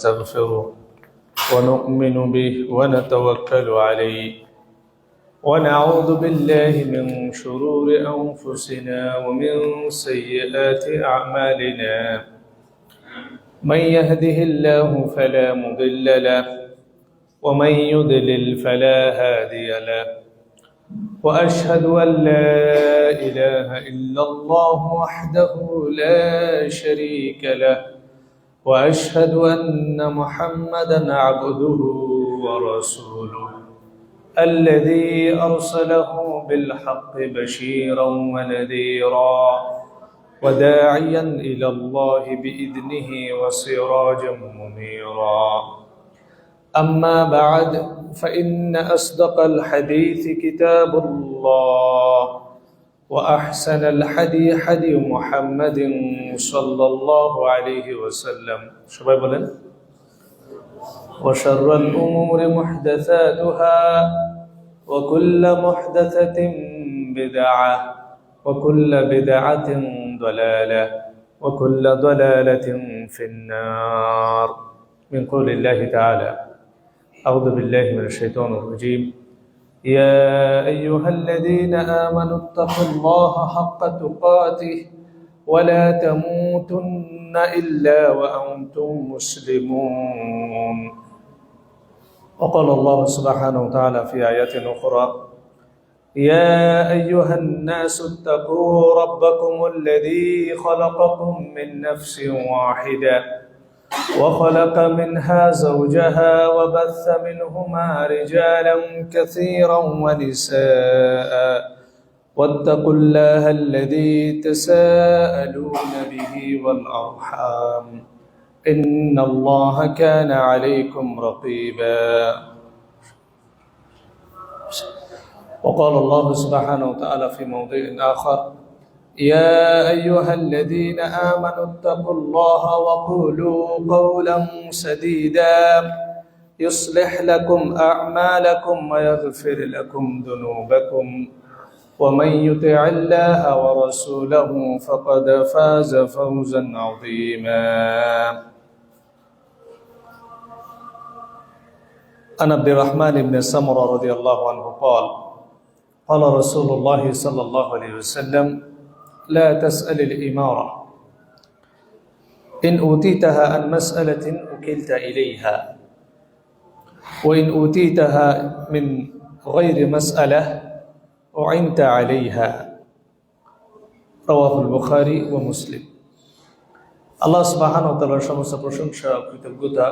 ونستغفره ونؤمن به ونتوكل عليه ونعوذ بالله من شرور أنفسنا ومن سيئات أعمالنا من يهده الله فلا مضل له ومن يضلل فلا هادي له وأشهد أن لا إله إلا الله وحده لا شريك له وأشهد أن محمدًا عبده ورسوله الذي أرسله بالحق بشيرًا ونذيرًا وداعيًا إلى الله بإذنه وسراجًا منيرًا أما بعد فإن أصدق الحديث كتاب الله وأحسن الحدي حدي محمد صلى الله عليه وسلم شباب بولن وشر الأمور محدثاتها وكل محدثة بدعة وكل بدعة ضلالة وكل ضلالة في النار من قول الله تعالى أعوذ بالله من الشيطان الرجيم يا أيها الذين آمنوا اتقوا الله حق تقاته ولا تموتن إلا وأنتم مسلمون وقال الله سبحانه وتعالى في آيات أخرى يا أيها الناس اتقوا ربكم الذي خلقكم من نفس واحدة وخلق منها زوجها وبث منهما رجالا كثيرا ونساء واتقوا الله الذي تساءلون به والأرحام إن الله كان عليكم رقيبا وقال الله سبحانه وتعالى في موضع آخر يا أيها الذين آمنوا اتقوا الله وقولوا قولا سديدا يصلح لكم أعمالكم ويغفر لكم ذنوبكم ومن يطع الله ورسوله فقد فاز فوزا عظيما عن عبد الرحمن بن سمرة رضي الله عنه قال قال رسول الله صلى الله عليه وسلم لا تسأل الإمارة إن أوتيتها عن مسألة أكلت إليها وإن أوتيتها من غير مسألة أعنت عليها رواه البخاري ومسلم الله سبحانه وتعالى সমস্ত প্রশংসা কৃতজ্ঞতা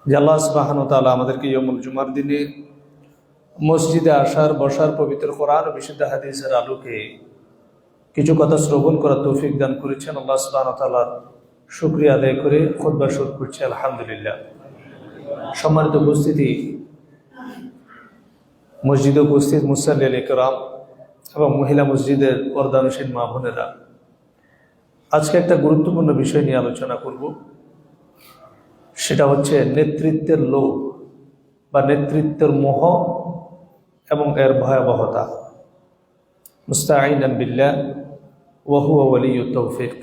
যে আল্লাহ সুবহানাহু ওয়া তাআলা আমাদেরকে ইয়াউমুল জুমার দিনে মসজিদে আসার বসার পবিত্র কোরআন ও বিশুদ্ধ হাদিসের আলোকে কিছু কথা শ্রবণ করার তৌফিক দান করেছেন আল্লাহ সুবহানাহু ওয়া তাআলার শুকরিয়া আদায় করে খুতবা শুরু করছি আলহামদুলিল্লাহ। সম্মানিত উপস্থিতি, মসজিদে উপস্থিত মুসাল্লিল ইকরাম এবং মহিলা মসজিদের পর্দানুশীল মা বোনেরা, আজকে একটা গুরুত্বপূর্ণ বিষয় নিয়ে আলোচনা করব। সেটা হচ্ছে নেতৃত্বের লোভ বা নেতৃত্বের মোহ এবং এর ভয়াবহতা। মুস্তাঈনান বিল্লাহ ওয়া হুয়া ওয়ালিয়্যুত তাওফীক।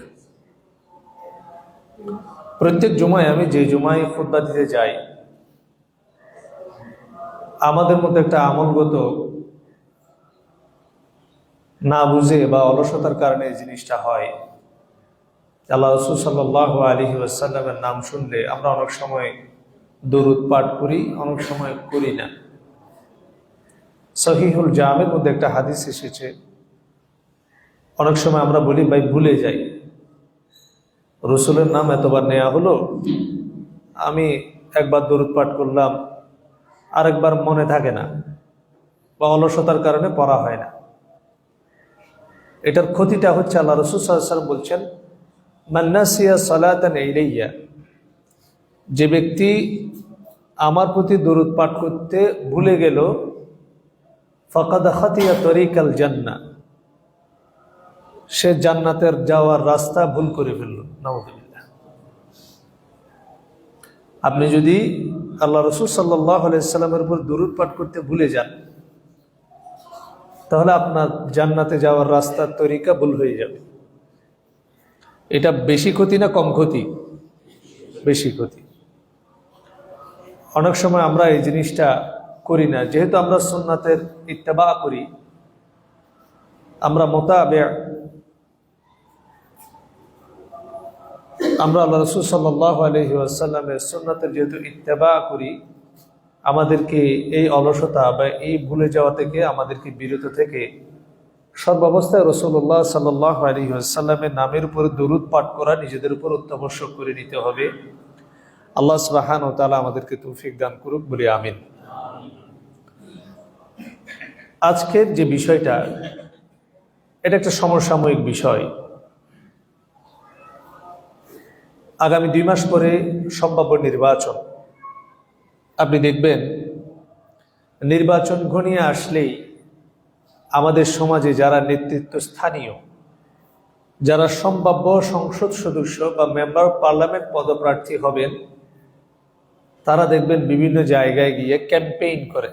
প্রত্যেক জুমায় আমি যে জুমায় খুতবা দিতে যাই, আমাদের মধ্যে একটা আমলগত না বুঝে বা অলসতার কারণে এই জিনিসটা হয়। আল্লাহ রাসূল সাল্লাল্লাহু আলাইহি ওয়াসাল্লামের নাম শুনলে আমরা অনেক সময় দরুদ পাঠ করি, অনেক সময় করি না। সহিহুল জামের মধ্যে একটা হাদিস এসেছে, অনেক সময় আমরা বলি ভাই ভুলে যাই, রসুলের নাম এতবার নেওয়া হলো, আমি একবার দরুদ পাঠ করলাম, আরেকবার মনে থাকে না বা অলসতার কারণে পড়া হয় না। এটার ক্ষতিটা হচ্ছে আল্লাহ রাসূল সাল্লাল্লাহু আলাইহি ওয়াসাল্লাম বলছেন মান নাসিয়া সালাতান ইলাইয়া, যে ব্যক্তি আমার প্রতি দরুদ পাঠ করতে ভুলে গেল, ফাকাদ খাতিয়া তরিকাল জান্নাহ, সে জান্নাতের যাওয়ার রাস্তা ভুল করে ফেলল। নাউযুবিল্লাহ। আপনি যদি আল্লাহ রাসূল সাল্লাল্লাহু আলাইহি ওয়াসাল্লামের উপর দরুদ পাঠ করতে ভুলে যান, তাহলে আপনার জান্নাতে যাওয়ার রাস্তার তরিকা ভুল হয়ে যাবে। এটা বেশি ক্ষতি না কম ক্ষতি? বেশি ক্ষতি। অনেক সময় আমরা এই জিনিসটা করি না, যেহেতু আমরা সুন্নাতের ইত্তেবা করি, আমরা মোতাবে আমরা আল্লাহ রাসূল সাল্লাল্লাহু আলাইহি ওয়াসাল্লামের সুন্নাতের যেহেতু ইত্তেবা করি, আমাদেরকে এই অলসতা বা এই ভুলে যাওয়া থেকে আমাদেরকে বিরত থেকে সর্বাবস্থায় রাসূলুল্লাহ সাল্লাল্লাহু আলাইহি ওয়াসাল্লামের নামের উপর দরুদ পাঠ করা নিজেদের উপর অত্যাবশ্যক করে নিতে হবে। আল্লাহ সুবহানাহু ওয়া তাআলা আমাদেরকে তৌফিক দান করুক, বলি আমিন। আজকের যে বিষয়টা, এটা একটা সমসাময়িক বিষয়। আগামী 2 মাস পরে সম্ভাব্য নির্বাচন। আপনি দেখবেন নির্বাচন ঘনিয়ে আসলেই আমাদের সমাজে যারা নেতৃত্ব স্থানীয়, যারা সম্ভাব্য সংসদ সদস্য বা মেম্বার অফ পার্লামেন্ট পদপ্রার্থী হবেন, তারা দেখবেন বিভিন্ন জায়গায় গিয়ে ক্যাম্পেইন করে।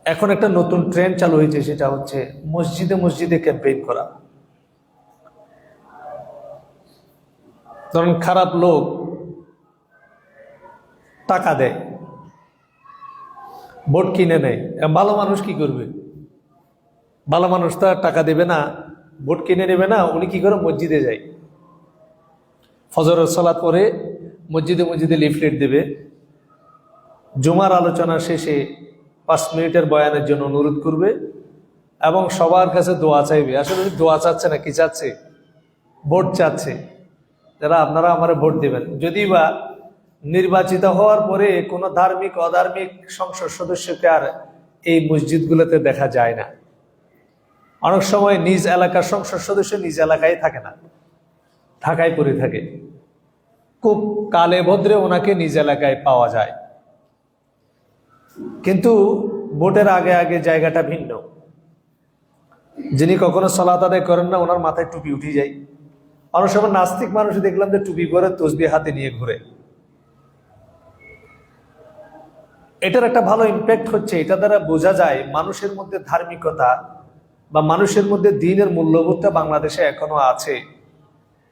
এখন একটা নতুন ট্রেন্ড চালু হয়েছে, সেটা হচ্ছে মসজিদে মসজিদে ক্যাম্পেইন করা। ধরেন খারাপ লোক টাকা দেয়, ভোট কিনে নেয়, ভালো মানুষ কি করবে? ভালো মানুষ তো টাকা দেবে না, ভোট কিনে নেবে না, উনি কি করে? মসজিদে যায়, ফজরের সালাত পরে মসজিদে মসজিদে লিফলেট দেবে, জুমার আলোচনা শেষে 5 মিনিটের বয়ানের জন্য অনুরোধ করবে এবং সবার কাছে দোয়া চাইবে। আসলে দোয়া চাচ্ছে না, কি চাচ্ছে? ভোট চাচ্ছে, যারা আপনারা আমার ভোট দেবেন। যদি বা নির্বাচিত হওয়ার পরে কোনো ধার্মিক অধার্মিক সংসদ সদস্যকে আর এই মসজিদগুলোতে দেখা যায় না। অনেক সময় নিজ এলাকার সংসদ সদস্য নিজ এলাকায় থাকে না, ঢাকায় পড়ে থাকে। খুব কালে ভদ্রে ওনাকে নিজ এলাকায় পাওয়া যায়, কিন্তু ভোটের আগে আগে জায়গাটা ভিন্ন। যিনি কখনো সালাত আদায় করেন না, ওনার মাথায় টুপি উঠে যায়। অনেক সময় নাস্তিক মানুষ দেখলাম যে টুপি পরে তসবিহ হাতে নিয়ে ঘুরে। এটার একটা ভালো ইম্প্যাক্ট হচ্ছে, এটা দ্বারা বোঝা যায় মানুষের মধ্যে ধার্মিকতা বা মানুষের মধ্যে দ্বীনের মূল্যবোধটা বাংলাদেশে এখনো আছে।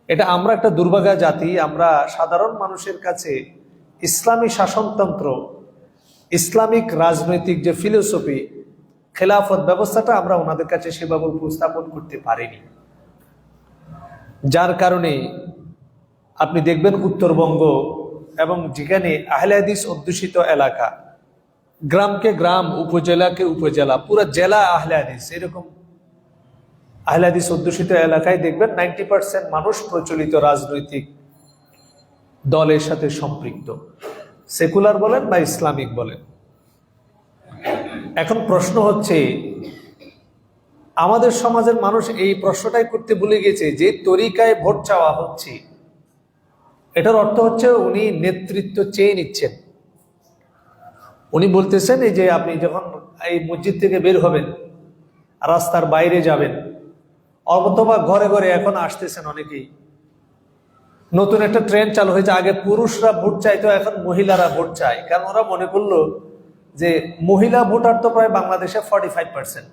এটা আমরা একটা দুর্ভাগা জাতি। আমরা সাধারণ মানুষের কাছে ইসলামী শাসনতন্ত্র, ইসলামিক রাজনৈতিক যে ফিলোসফি, খেলাফত ব্যবস্থাটা আমরা ওনাদের কাছে সেভাবে উপস্থাপন করতে পারিনি। যার কারণে আপনি দেখবেন উত্তরবঙ্গ এবং যেখানে আহলে হাদিস অধ্যুষিত এলাকা, গ্রামকে গ্রাম, উপজেলাকে উপজেলা, পুরো জেলা আহলে হাদিস, এরকম আহলে হাদিস অধ্যুষিত এলাকায় দেখবেন 90% মানুষ প্রচলিত রাজনৈতিক দলের সাথে সম্পৃক্ত, সেকুলার বলেন বা ইসলামিক বলেন। এখন প্রশ্ন হচ্ছে, আমাদের সমাজের মানুষ এই প্রশ্নটাই করতে ভুলে গেছে যে তরিকায় ভোট চাওয়া হচ্ছে, এটার অর্থ হচ্ছে উনি নেতৃত্ব চেয়ে নিচ্ছেন। উনি বলতেছেন এই যে আপনি যখন এই মসজিদ থেকে বের হবেন, রাস্তার বাইরে যাবেন, অথবা ঘরে ঘরে এখন আসতেছেন অনেকেই। নতুন একটা ট্রেন্ড চালু হয়েছে, আগে পুরুষরা ভোট চাইতো, এখন মহিলারা ভোট চায়। কারণ ওরা মনে করলো যে মহিলা ভোটার তো প্রায় বাংলাদেশে 45%।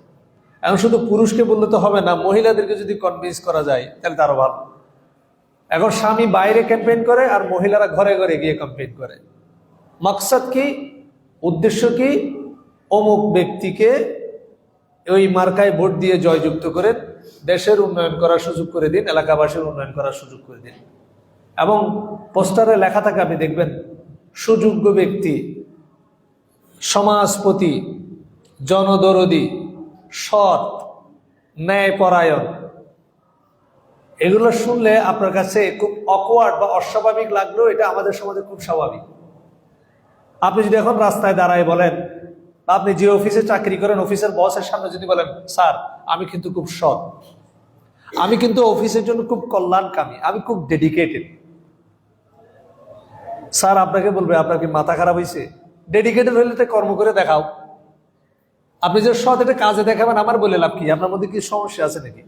এখন শুধু পুরুষকে বললে তো হবে না, মহিলাদেরকে যদি কনভিন্স করা যায় তাহলে তারও ভালো। এখন স্বামী বাইরে ক্যাম্পেইন করে আর মহিলারা ঘরে ঘরে গিয়ে ক্যাম্পেইন করে। মাকসাদ কি, উদ্দেশ্য কি? অমুক ব্যক্তিকে ওই মার্কায় ভোট দিয়ে জয়যুক্ত করেন, দেশের উন্নয়ন করার সুযোগ করে দিন, এলাকাবাসীর উন্নয়ন করার সুযোগ করে দিন। এবং পোস্টারে লেখা থাকে, আপনি দেখবেন সুযোগ্য ব্যক্তি, সমাজপতি, জনদরদি, সৎ, ন্যায়পরায়ণ। এগুলো শুনলে আপনার কাছে খুব অকওয়ার্ড বা অস্বাভাবিক লাগলেও এটা আমাদের সমাজে খুব স্বাভাবিক। আপনি যদি এখন রাস্তায় দাঁড়ায় বলেন, আপনি যে অফিসে চাকরি করেন, অফিসের বসের সামনে যদি বলেন, স্যার আমি কিন্তু খুব সৎ, আমি কিন্তু অফিসের জন্য খুব কল্যাণকামী, আমি খুব ডেডিকেটেড, স্যার আপনাকে বলবে আপনার কি মাথা খারাপ হয়েছে? ডেডিকেটেড হইলে তো কর্ম করে দেখাও। আপনি যে সৎ, এটা কাজে দেখাবেন, আমার বলে লাভ কি? আপনার মধ্যে কি সমস্যা আছে নাকি?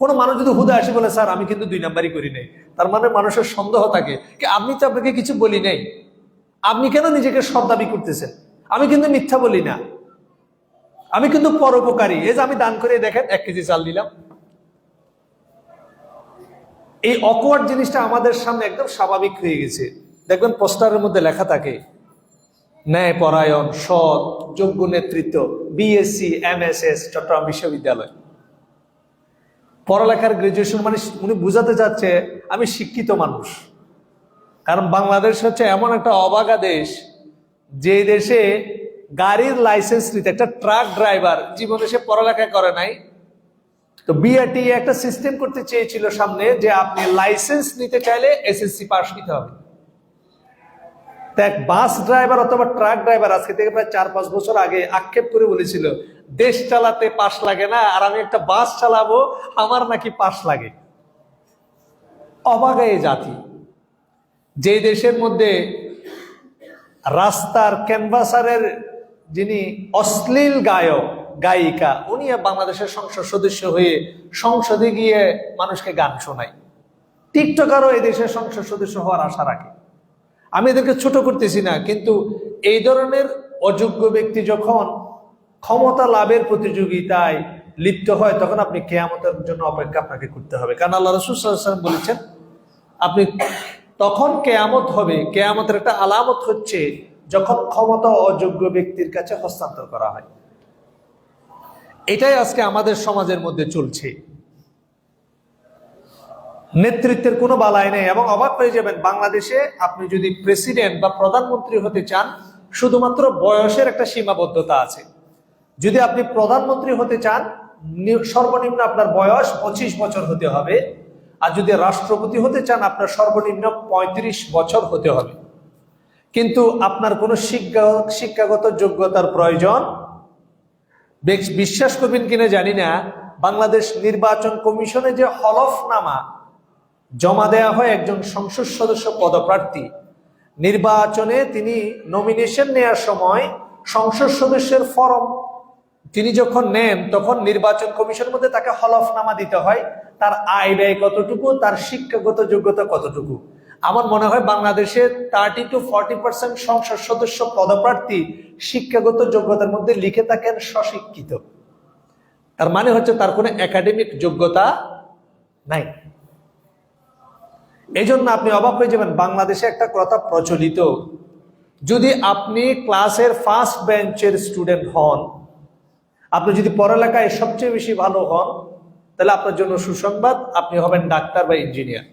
কোনো মানুষ যদি হুদা আসে বলে স্যার আমি কিন্তু 2 নাম্বারই করি নাই, তার মানে মানুষের সন্দেহ থাকে কি আমি তো আপনাকে কিছু বলি নাই, আপনি কেন নিজেকে সৎ দাবি করতেছেন? আমি কিন্তু মিথ্যা বলি না, আমি কিন্তু পরোপকারী। এই যে আমি দান করে দেখেন 1 কেজি চাল দিলাম, এই অকওয়ার্ড জিনিসটা আমাদের সামনে একদম স্বাভাবিক হয়ে গেছে। দেখবেন পোস্টারের মধ্যে লেখা থাকে ন্যায় পরায়ণ, সৎ, যোগ্য নেতৃত্ব, বিএসসি MSS চট্টগ্রাম বিশ্ববিদ্যালয়। পড়ালেখার গ্রাজুয়েশন মানে উনি বুঝাতে চাচ্ছে আমি শিক্ষিত মানুষ। কারণ বাংলাদেশ হচ্ছে এমন একটা অবাগা দেশ, যে দেশে গাড়ির লাইসেন্স নিতে একটা ট্রাক ড্রাইভার জীবনে সে পড়ালেখা করে নাই, তো বিআরটি একটা সিস্টেম করতে চেয়েছিল সামনে যে আপনি লাইসেন্স নিতে চাইলে SSC পাস নিতে হবে। এক বাস ড্রাইভার অথবা ট্রাক ড্রাইভার আজকে থেকে প্রায় 4-5 বছর আগে আক্ষেপ করে বলেছিল দেশ চালাতে পাস লাগে না, আর আমি একটা বাস চালাবো আমার নাকি পাস লাগে। অবাগা এই জাতি, যে দেশের মধ্যে রাস্তার ক্যানভাসারের যিনি অশ্লীল গায়ক গায়িকা, উনি বাংলাদেশের সংসদ সদস্য হয়ে সংসদে গিয়ে মানুষকে গান শোনায়। টিকটকারও এই দেশের সংসদ সদস্য হওয়ার আশা রাখে। আমি এদেরকে ছোট করতেছি না, কিন্তু এই ধরনের অযোগ্য ব্যক্তি যখন ক্ষমতা লাভের প্রতিযোগিতায় লিপ্ত হয়, তখন আপনি কিয়ামতের জন্য অপেক্ষা আপনাকে করতে হবে। কারণ আল্লাহ রাসূল সাল্লাল্লাহু আলাইহি ওয়াসাল্লাম বলেছেন আপনি তখন কিয়ামত হবে, কিয়ামতের একটা আলামত হচ্ছে যখন ক্ষমতা অযোগ্য ব্যক্তির কাছে হস্তান্তর করা হয়। এটাই আজকে আমাদের সমাজের মধ্যে চলছে। নেতৃত্বের কোনো বালাই নেই, এবং অবাক হয়ে যাবেন বাংলাদেশে আপনি যদি প্রেসিডেন্ট বা প্রধানমন্ত্রী হতে চান, শুধুমাত্র বয়সের একটা সীমাবদ্ধতা আছে। যদি আপনি প্রধানমন্ত্রী হতে চান, সর্বনিম্ন আপনার বয়স 25 বছর হতে হবে, আর যদি রাষ্ট্রপতি হতে চান আপনার সর্বনিম্ন 35 বছর হতে হবে। কিন্তু আপনার কোনো শিক্ষাগত যোগ্যতার প্রয়োজন বিশ্বাস করবেন কিনা জানি না, বাংলাদেশ নির্বাচন কমিশনে যে হলফনামা জমা দেয়া হয় একজন সংসদ সদস্য পদপ্রার্থী, নির্বাচনে তিনি নমিনেশন নেয়ার সময় সংসদ সদস্যের ফরম তিনি যখন নেন, তখন নির্বাচন কমিশনের মধ্যে তাকে হলফনামা দিতে হয় তার আয় ব্যয় কতটুকু, তার শিক্ষাগত যোগ্যতা কতটুকু। আমার মনে হয় বাংলাদেশে 30-40% সংসদ সদস্য পদপ্রার্থী শিক্ষাগত যোগ্যতার মধ্যে লিখে থাকেন স্বশিক্ষিত। তার মানে হচ্ছে তার কোনো একাডেমিক যোগ্যতা নাই। এই জন্য আপনি অবাক হয়ে যাবেন, বাংলাদেশে একটা কথা প্রচলিত, যদি আপনি ক্লাসের ফার্স্ট বেঞ্চের স্টুডেন্ট হন, আপনি যদি পড়ালেখায় সবচেয়ে বেশি ভালো হন, তাহলে আপনার জন্য সুসংবাদ, আপনি হবেন ডাক্তার বা ইঞ্জিনিয়ার।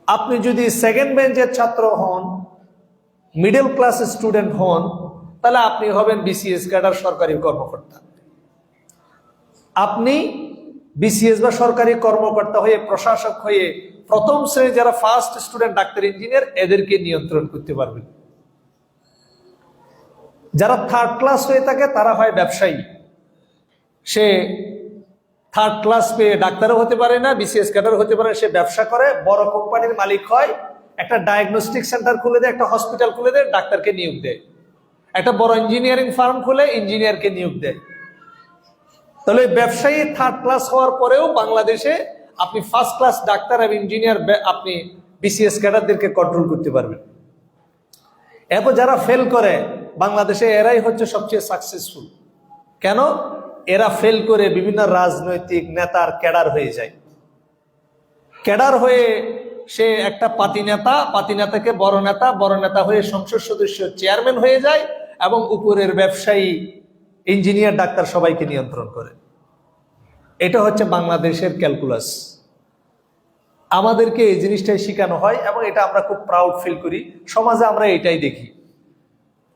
আপনি যদি সেকেন্ড বেঞ্চের ছাত্র হন, মিডল ক্লাস স্টুডেন্ট হন, তাহলে আপনি হবেন BCS ক্যাডার সরকারি কর্মকর্তা। আপনি BCS বা সরকারি কর্মকর্তা হয়ে, প্রশাসক হয়ে প্রথম শ্রেণী যারা ফার্স্ট স্টুডেন্ট ডাক্তার ইঞ্জিনিয়ার, এদেরকে নিয়ন্ত্রণ করতে পারবেন। যারা থার্ড ক্লাস হয়ে থাকে তারা হয় ব্যবসায়ী, সে থার্ড ক্লাস পেয়ে ডাক্তারও হতে পারে না, BCS ক্যাডার হতে পারে, সে ব্যবসা করে, বড় কোম্পানির মালিক হয়, একটা ডায়াগনস্টিক সেন্টার খুলে দেয়, একটা হসপিটাল খুলে দেয়, ডাক্তারকে নিয়োগ দেয়, একটা বড় ইঞ্জিনিয়ারিং ফার্ম খুলে ইঞ্জিনিয়ারকে নিয়োগ দেয়। তাহলে ব্যবসায়ী থার্ড ক্লাস হওয়ার পরেও বাংলাদেশে আপনি ফার্স্ট ক্লাস ডাক্তার এবং ইঞ্জিনিয়ার, আপনি BCS ক্যাডারদেরকে কন্ট্রোল করতে পারবেন। এরপর যারা ফেল করে বাংলাদেশে, এরাই হচ্ছে সবচেয়ে সাকসেসফুল। কেন? এরা ফেল করে বিভিন্ন রাজনৈতিক নেতার ক্যাডার হয়ে যায়। ক্যাডার হয়ে সে একটা পাতি নেতা, পাতি নেতাকে বড় নেতা, বড় নেতা হয়ে সংসদ সদস্য, চেয়ারম্যান হয়ে যায়, এবং উপরের ব্যবসায়ী, ইঞ্জিনিয়ার, ডাক্তার সবাইকে নিয়ন্ত্রণ করে। এটা হচ্ছে বাংলাদেশের ক্যালকুলাস। আমাদেরকে এই জিনিসটাই শেখানো হয়, এবং এটা আমরা খুব প্রাউড ফিল করি। সমাজে আমরা এটাই দেখি।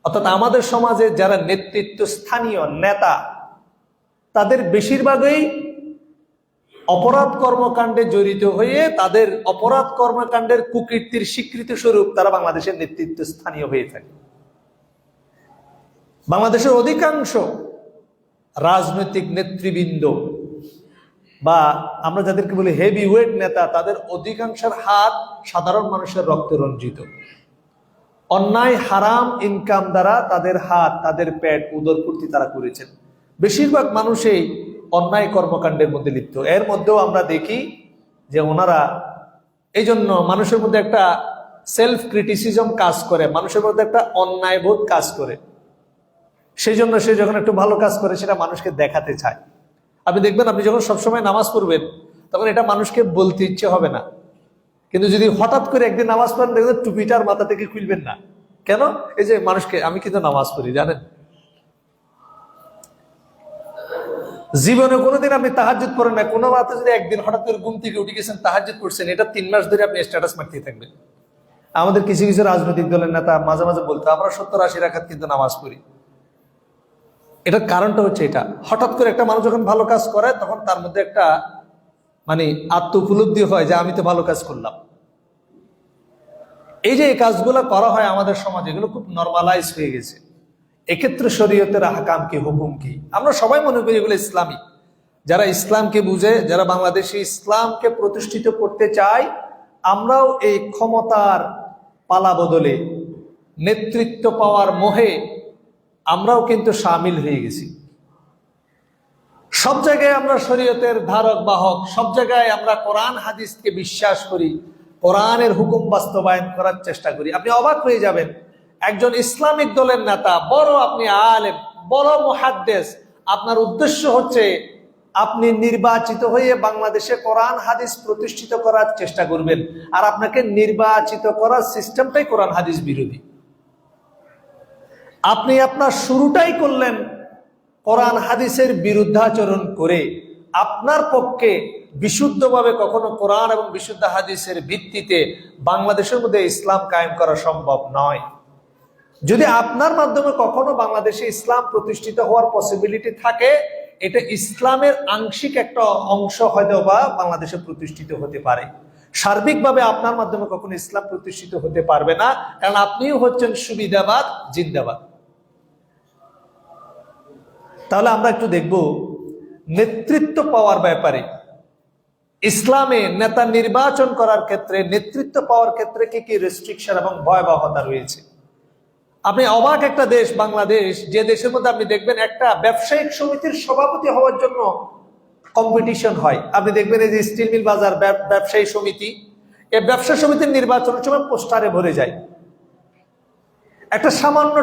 অর্থাৎ আমাদের সমাজে যারা নেতৃত্ব স্থানীয় নেতা, তাদের বেশিরভাগই অপরাধ কর্মকাণ্ডে জড়িত হয়ে, তাদের অপরাধ কর্মকাণ্ডের কুকীর্তির স্বীকৃতি স্বরূপ তারা বাংলাদেশের নেতৃত্ব স্থানীয় হয়ে থাকে। বাংলাদেশের অধিকাংশ রাজনৈতিক নেতৃবৃন্দ বা আমরা যাদেরকে বলি হেভি ওয়েট নেতা, তাদের অধিকাংশের হাত সাধারণ মানুষের রক্তে রঞ্জিত। অন্যায় হারাম ইনকাম দ্বারা তাদের হাত, তাদের পেট, উদরপূর্তি তারা করেছেন। বেশিরভাগ মানুষই অন্যায় কর্মকাণ্ডের মধ্যে লিপ্ত। এর মধ্যেও আমরা দেখি যে ওনারা, এই জন্য মানুষের মধ্যে একটা সেলফ ক্রিটিসিজম কাজ করে, মানুষের মধ্যে একটা অন্যায় বোধ কাজ করে। সেই জন্য সে যখন একটু ভালো কাজ করে সেটা মানুষকে দেখাতে চায়। আপনি দেখবেন, আপনি যখন সবসময় নামাজ পড়বেন, তখন এটা মানুষকে বলতে ইচ্ছে হবে না। কিন্তু যদি হঠাৎ করে একদিন নামাজ পড়েন, দেখবেন টুপিটার মাথা থেকে খুলবেন না। কেন? এই যে মানুষকে, আমি কিন্তু নামাজ পড়ি জানেন, জীবনে কোনোদিন আপনি তাহাজ্জুদ পড়েন না, কোনো রাতে যদি একদিন হঠাৎ করে ঘুম থেকে উঠে গেছেন তাহাজ্জুদ পড়ছেন, এটা 3 মাস ধরে আপনি স্ট্যাটাস মারতে থাকবেন। আমাদের কিছু কিছু রাজনৈতিক দলের নেতা মাঝে মাঝে বলতো আমরা 70-80 রাকাত কিন্তু নামাজ পড়ি। এটার কারণটা হচ্ছে এটা, হঠাৎ করে একটা মানুষ যখন ভালো কাজ করে তখন তার মধ্যে একটা মানে আত্ম উপলব্ধি হয় যে আমি তো ভালো কাজ করলাম। এই যে এই কাজগুলো করা হয় আমাদের সমাজে, এগুলো খুব নর্মালাইজ হয়ে গেছে। এক্ষেত্রে শরীয়তের আহকাম কি, হুকুম কি, আমরা সবাই মনে করি এগুলো ইসলামী। যারা ইসলামকে বুঝে, যারা বাংলাদেশে ইসলামকে প্রতিষ্ঠিত করতে চায়, আমরাও এই ক্ষমতার পালা বদলে, নেতৃত্ব পাওয়ার মোহে আমরাও কিন্তু সামিল হয়ে গেছি। সব জায়গায় আমরা শরীয়তের ধারক বাহক, সব জায়গায় আমরা কোরআন হাদিসকে বিশ্বাস করি, কোরআনের হুকুম বাস্তবায়ন করার চেষ্টা করি। আপনি অবাক হয়ে যাবেন, একজন ইসলামিক দলের নেতা, বড় আপনি আলেম, বড় মুহাদ্দিস, আপনার উদ্দেশ্য হচ্ছে আপনি নির্বাচিত হয়ে বাংলাদেশে কোরআন হাদিস প্রতিষ্ঠিত করার চেষ্টা করবেন, আর আপনাকে নির্বাচিত করার সিস্টেমটাই কোরআন হাদিস বিরোধী। আপনি আপনার শুরুটাই করলেন কোরআন হাদিসের বিরুদ্ধাচরণ করে। আপনার পক্ষে বিশুদ্ধভাবে কখনো কোরআন এবং বিশুদ্ধ হাদিসের ভিত্তিতে বাংলাদেশের মধ্যে ইসলাম কায়েম করা সম্ভব নয়। যদি আপনার মাধ্যমে কখনো বাংলাদেশে ইসলাম প্রতিষ্ঠিত হওয়ার পসিবিলিটি থাকে, এটা ইসলামের আংশিক একটা অংশ হয়তো বা বাংলাদেশে প্রতিষ্ঠিত হতে পারে। সার্বিকভাবে আপনার মাধ্যমে কখনো ইসলাম প্রতিষ্ঠিত হতে পারবে না, কারণ আপনিও হচ্ছেন সুবিধাবাদ জিন্দাবাদ। তাহলে আমরা একটু দেখব নেতৃত্ব পাওয়ার ব্যাপারে, ইসলামে নেতা নির্বাচন করার ক্ষেত্রে, নেতৃত্ব পাওয়ার ক্ষেত্রে কি কি রেস্ট্রিকশন এবং ভয়াবহতা রয়েছে। আপনি অবাক একটা দেশ বাংলাদেশ, যে দেশের মধ্যে আপনি দেখবেন একটা ব্যবসায়িক সমিতির সভাপতি হওয়ার জন্য কম্পিটিশন হয়। আপনি দেখবেন এই যে স্টিল মিল বাজার ব্যবসায়ী সমিতি, এই ব্যবসা সমিতির নির্বাচনের সময় পোস্টারে ভরে যায়। একটা সামান্য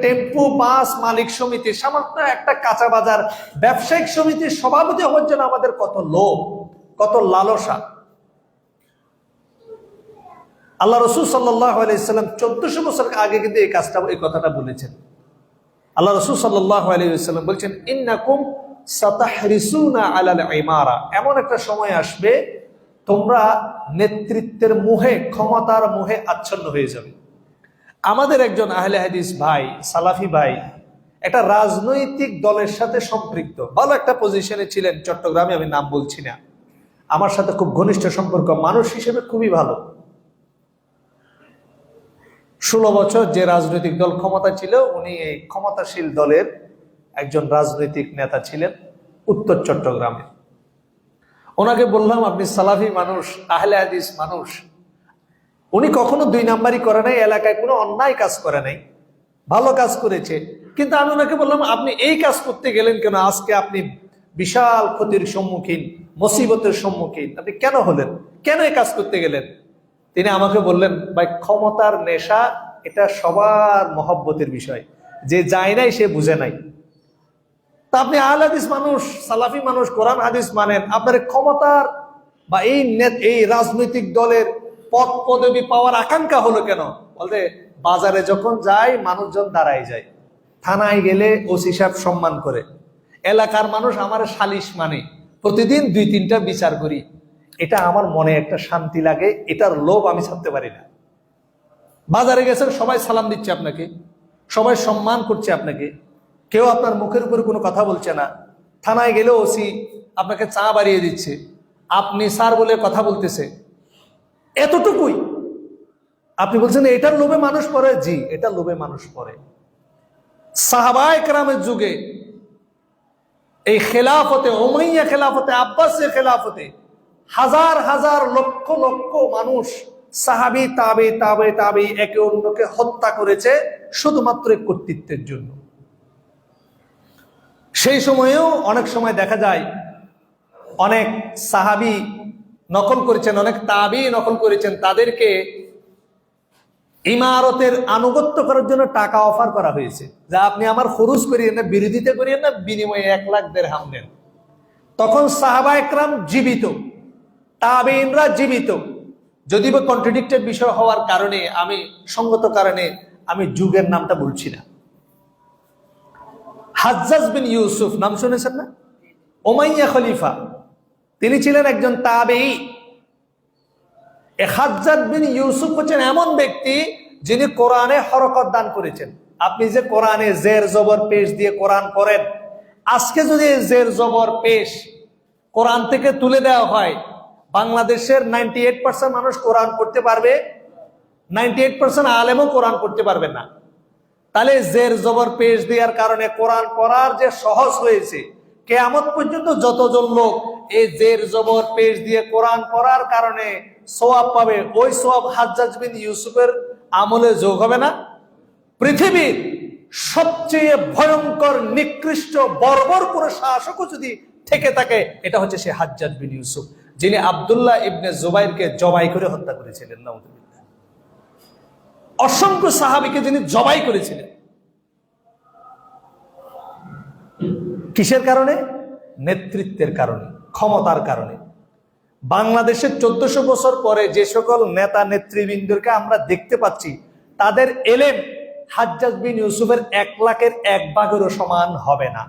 টেম্পু বাস মালিক সমিতি, সামান্য একটা কাঁচা বাজার ব্যবসায়িক সমিতির সভাপতি হওয়ার জন্য আমাদের কত লোভ, কত লালসা। আল্লাহ রসুল সাল্লাল্লাহু আলাইহি সাল্লাম 1400 বছর আগে কিন্তু এই কাজটা, এই কথাটা বলেছেন। আল্লাহ রসুল সাল্লাল্লাহু আলাইহি সাল্লাম বলছেন, ইন্নাকুম সাতাহরিসুনা আলাল ইমারা, এমন একটা সময় আসবে তোমরা নেতৃত্বের মোহে, ক্ষমতার মোহে আচ্ছন্ন হয়ে যাবে। আমাদের একজন আহলে হাদিস ভাই, সালাফি ভাই, একটা রাজনৈতিক দলের সাথে সম্পৃক্ত, ভালো একটা পজিশনে ছিলেন চট্টগ্রামে, আমি নাম বলছি না। আমার সাথে খুব ঘনিষ্ঠ সম্পর্ক, মানুষ হিসেবে খুবই ভালো। 16 বছর যে রাজনৈতিক দল ক্ষমতা ছিল, উনি এই ক্ষমতাশীল দলের একজন রাজনৈতিক নেতা ছিলেন উত্তর চট্টগ্রামে। ওনাকে বললাম, আপনি সালাফি মানুষ, আহলে হাদিস মানুষ, উনি কখনো 2 নাম্বারই করে নাই, এলাকায় কোনো অন্যায় কাজ করে নাই, ভালো কাজ করেছে। কিন্তু আমি ওনাকে বললাম, আপনি এই কাজ করতে গেলেন কেন? আজকে আপনি বিশাল ক্ষতির সম্মুখীন, মুসিবতের সম্মুখীন, আপনি কেন হলেন? কেন এই কাজ করতে গেলেন? তিনি আমাকে বললেন, ভাই, ক্ষমতার নেশা এটা সবার মহব্বতের বিষয়, যে যায় নাই সে বুঝে নাই। তা আপনি আহলে হাদিস মানুষ, সালাফি মানুষ, কোরআন হাদিস মানেন, আপনার ক্ষমতার বা এই রাজনৈতিক দলের পদ পদবি পাওয়ার আকাঙ্ক্ষা হলো কেন? বলতে, বাজারে যখন যাই মানুষজন দাঁড়ায় যায়, থানায় গেলে ওসি সাহেব সম্মান করে, এলাকার মানুষ আমার সালিশ মানে, প্রতিদিন 2-3টা বিচার করি, এটা আমার মনে একটা শান্তি লাগে, এটার লোভ আমি ছাড়তে পারি না। বাজারে গেছেন, সবাই সালাম দিচ্ছে আপনাকে, সবাই সম্মান করছে আপনাকে, কেউ আপনার মুখের উপরে কোনো কথা বলছে না। থানায় গেলেও ওসি আপনাকে চা বাড়িয়ে দিচ্ছে, আপনি স্যার বলে কথা বলতেছে, এতটুকুই। আপনি বলছেন এটার লোভে মানুষ পড়ে? জি, এটার লোভে মানুষ পড়ে। সাহাবায়ে কেরামের যুগে এই খেলাফতে, উমাইয়া খেলাফতে, আব্বাসের খেলাফতে হাজার হাজার লক্ষ লক্ষ মানুষ, সাহাবী, তাবে তাবে তাবে, একে অন্যকে হত্যা করেছে শুধুমাত্র কর্তৃত্বের জন্য। সেই সময়েও অনেক সময় দেখা যায় অনেক সাহাবী নকল করেছেন, অনেক তাবি নকল করেছেন, তাদেরকে ইমারতের আনুগত্য করার জন্য টাকা অফার করা হয়েছে, যা আপনি আমার খরচ করিয়ে না, বিরোধিতা করিয়ে না, বিনিময়ে 1 লাখ দিরহাম নেন। তখন সাহাবায়ে কেরাম জীবিত, তাবেঈনরা জীবিত, যদি বা কন্ট্রাডিক্টেড বিষয় হওয়ার কারণে আমি সঙ্গত কারণে আমি যুগের নামটা বলছি না। হাজ্জাজ বিন ইউসুফ নাম শুনেছেন না? উমাইয়া খলিফা, তিনি ছিলেন একজন তাবেঈ। হাজ্জাজ বিন ইউসুফ হচ্ছেন এমন ব্যক্তি যিনি কোরআনে হরকত দান করেছেন। আপনি যে কোরআনে জের জবর পেশ দিয়ে কোরআন পড়েন, আজকে যদি জের জবর পেশ কোরআন থেকে তুলে দেওয়া হয়, বাংলাদেশের 98% মানুষ কোরআন পড়তে পারবে, 98% আলেমও কোরআন পড়তে পারবে না। তাহলে জের জবর পেশ দেওয়ার কারণে কোরআন পড়ার যে সহজ হয়েছে, কিয়ামত পর্যন্ত যতজন লোক এই জের জবর পেশ দিয়ে কোরআন পড়ার কারণে সওয়াব পাবে, ওই সওয়াব হাজ্জাজ বিন ইউসুফের আমলে যোগ হবে না? পৃথিবীর সবচেয়ে ভয়ঙ্কর নিকৃষ্ট বর্বর কোন শাসকও যদি থেকে থাকে, এটা হচ্ছে সে হাজ্জাজ বিন ইউসুফ, যিনি আব্দুল্লাহ ইবনে জুবাইরকে জবাই করে হত্যা করেছিলেন। নাউযুবিল্লাহ। অসংখ্য সাহাবীকে যিনি জবাই করেছিলেন। কিসের কারণে? নেতৃত্বের কারণে, ক্ষমতার কারণে। বাংলাদেশের 1400 বছর পরে যে সকল নেতা নেতৃবৃন্দকে আমরা দেখতে পাচ্ছি, তাদের এলেম হাজ্জাজ বিন ইউসুফের 1 লাখের 1 ভাগেরও সমান হবে না।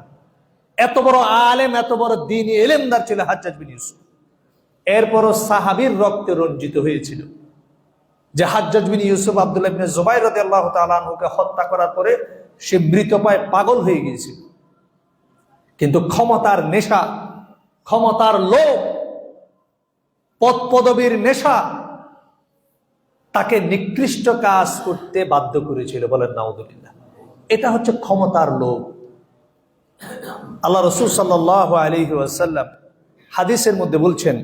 এত বড় আলেম, এত বড় দ্বীনি এলেমদার ছিল হাজ্জাজ বিন ইউসুফ। এরপরও সাহাবীর রক্তে রঞ্জিত হয়েছিল যে হাজ্জাজ বিন ইউসুফ আব্দুল্লাহ ইবনে জুবাইর রাদিয়াল্লাহু তাআলা আনহুকে হত্যা করার পরে সে মৃতপ্রায় পাগল হয়ে গিয়েছিল। কিন্তু ক্ষমতার নেশা, ক্ষমতার লোভ, পদ পদবীর নেশা তাকে নিকৃষ্ট কাজ করতে বাধ্য করেছিল। বলেন নাউযুবিল্লাহ। এটা হচ্ছে ক্ষমতার লোভ। আল্লাহ রাসূল সাল্লাল্লাহু আলাইহি ওয়াসাল্লাম হাদিসের মধ্যে বলছেন,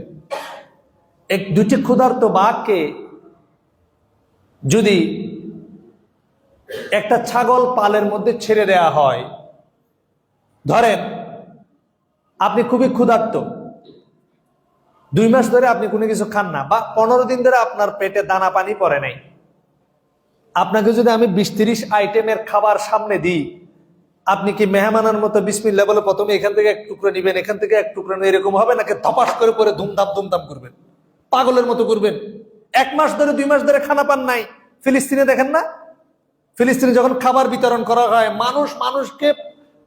দুটি ক্ষুধার্ত বাঘকে যদি একটা ছাগল পালের মধ্যে ছেড়ে দেয়া হয়, ধরেন আপনি খুবই ক্ষুধার্ত, 2 মাস ধরে আপনি কোনো কিছু খান না, বা 15 দিন ধরে আপনার পেটে দানা পানি পড়ে নাই, আপনাকে যদি আমি 20-30 আইটেমের খাবার সামনে দিই, আপনি কি মেহমানের মতো বিসমিল্লাহ বলে প্রথমে এখান থেকে 1 টুকরো নিবেন, এখান থেকে 1 টুকরো নেবেন, এরকম হবে নাকি ধপাস করে পরে ধুমধাম ধুমধাম করবেন, পাগলের মতো করবেন? 1 মাস ধরে 2 মাস ধরে খানা পান নাই। ফিলিস্তিনে দেখেন না, ফিলিস্তিনে যখন খাবার বিতরণ করা হয়, মানুষ মানুষকে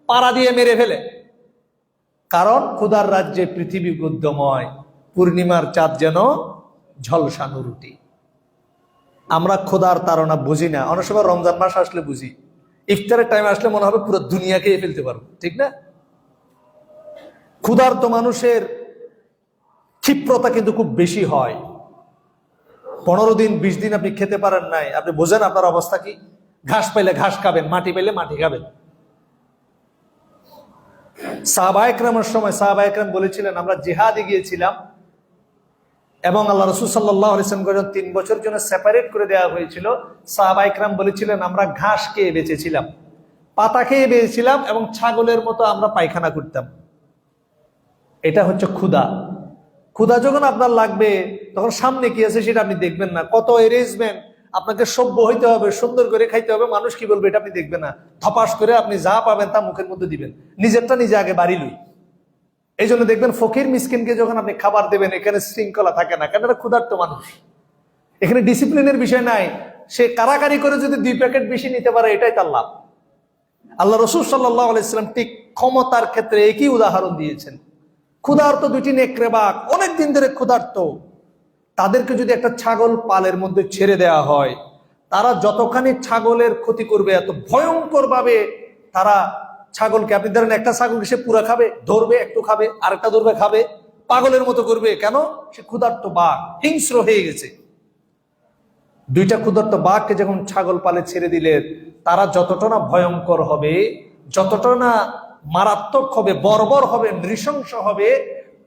পাড়া দিয়ে মেরে ফেলে। কারণ ক্ষুধার রাজ্যে পৃথিবী গদ্যময়, পূর্ণিমার চাঁদ যেন ঝলসানো রুটি। আমরা ক্ষুধার তাড়না বুঝি না। অনেক সময় রমজান মাস আসলে বুঝি, ইফতারের টাইম আসলে মনে হবে পুরো দুনিয়া খেয়ে ফেলতে পারবো, ঠিক না? ক্ষুধার্ত মানুষের ক্ষিপ্রতা কিন্তু খুব বেশি হয়। 15 দিন 20 দিন আপনি খেতে পারেন নাই, আপনি বোঝেন আপনার অবস্থা কি? ঘাস পাইলে ঘাস খাবেন, মাটি পাইলে মাটি খাবেন। সাহাবায়ে কেরামের সময় সাহাবায়ে কেরাম বলেছিলেন, আমরা জিহাদে গিয়েছিলাম এবং আল্লাহ রাসূল সাল্লাল্লাহু আলাইহি ওয়াসাল্লাম 3 বছর জন্য সেপারেট করে দেওয়া হয়েছিল। সাহাবায়ে কেরাম বলেছিলেন, আমরা ঘাস খেয়ে বেঁচেছিলাম, পাতা খেয়ে বেঁচেছিলাম এবং ছাগলের মতো আমরা পায়খানা করতাম। এটা হচ্ছে ক্ষুধা। ক্ষুধা যখন আপনার লাগবে, তখন সামনে কি আছে সেটা আপনি দেখবেন না। কত অ্যারেঞ্জমেন্ট, আপনাকে সভ্য হইতে হবে, সুন্দর করে খাইতে হবে, মানুষ কি বলবে এটা আপনি দেখবেন না। ধপাস করে আপনি যা পাবেন তা মুখের মধ্যে দিবেন, নিজেরটা নিজে আগে বাড়ি লই। এই জন্য দেখবেন ফকির মিসকিনকে যখন আপনি খাবার দেবেন, এখানে শৃঙ্খলা থাকে না, কারণ এটা ক্ষুধার্ত মানুষ। এখানে ডিসিপ্লিনের বিষয় নাই। সে কারাকারি করে যদি 2 প্যাকেট বেশি নিতে পারে, এটাই তার লাভ। আল্লাহ রাসূল সাল্লাল্লাহু আলাইহি ওয়াসাল্লাম ঠিক ক্ষমতার ক্ষেত্রে একই উদাহরণ দিয়েছেন। ক্ষুধার্ত 2টি নেকড়ে বাঘ অনেকদিন ধরে ক্ষুধার্ত, তাদেরকে যদি একটা ছাগল পালের মধ্যে ছেড়ে দেওয়া হয়, তারা যতখানি ছাগলের ক্ষতি করবে, এত ভয়ঙ্কর ভাবে তারা ছাগলকে, আপনি ধরেন একটা ছাগলকে সে পুরা খাবে, ধরবে একটু খাবে, আরেকটা ধরবে খাবে, পাগলের মতো করবে। কেন? সে ক্ষুধার্ত বাঘ, হিংস্র হয়ে গেছে। 2টা ক্ষুধার্ত বাঘকে যখন ছাগল পালে ছেড়ে দিলে, তারা যতটা না ভয়ঙ্কর হবে, যতটা না মারাত্মক হবে, বর্বর হবে, নৃশংস হবে,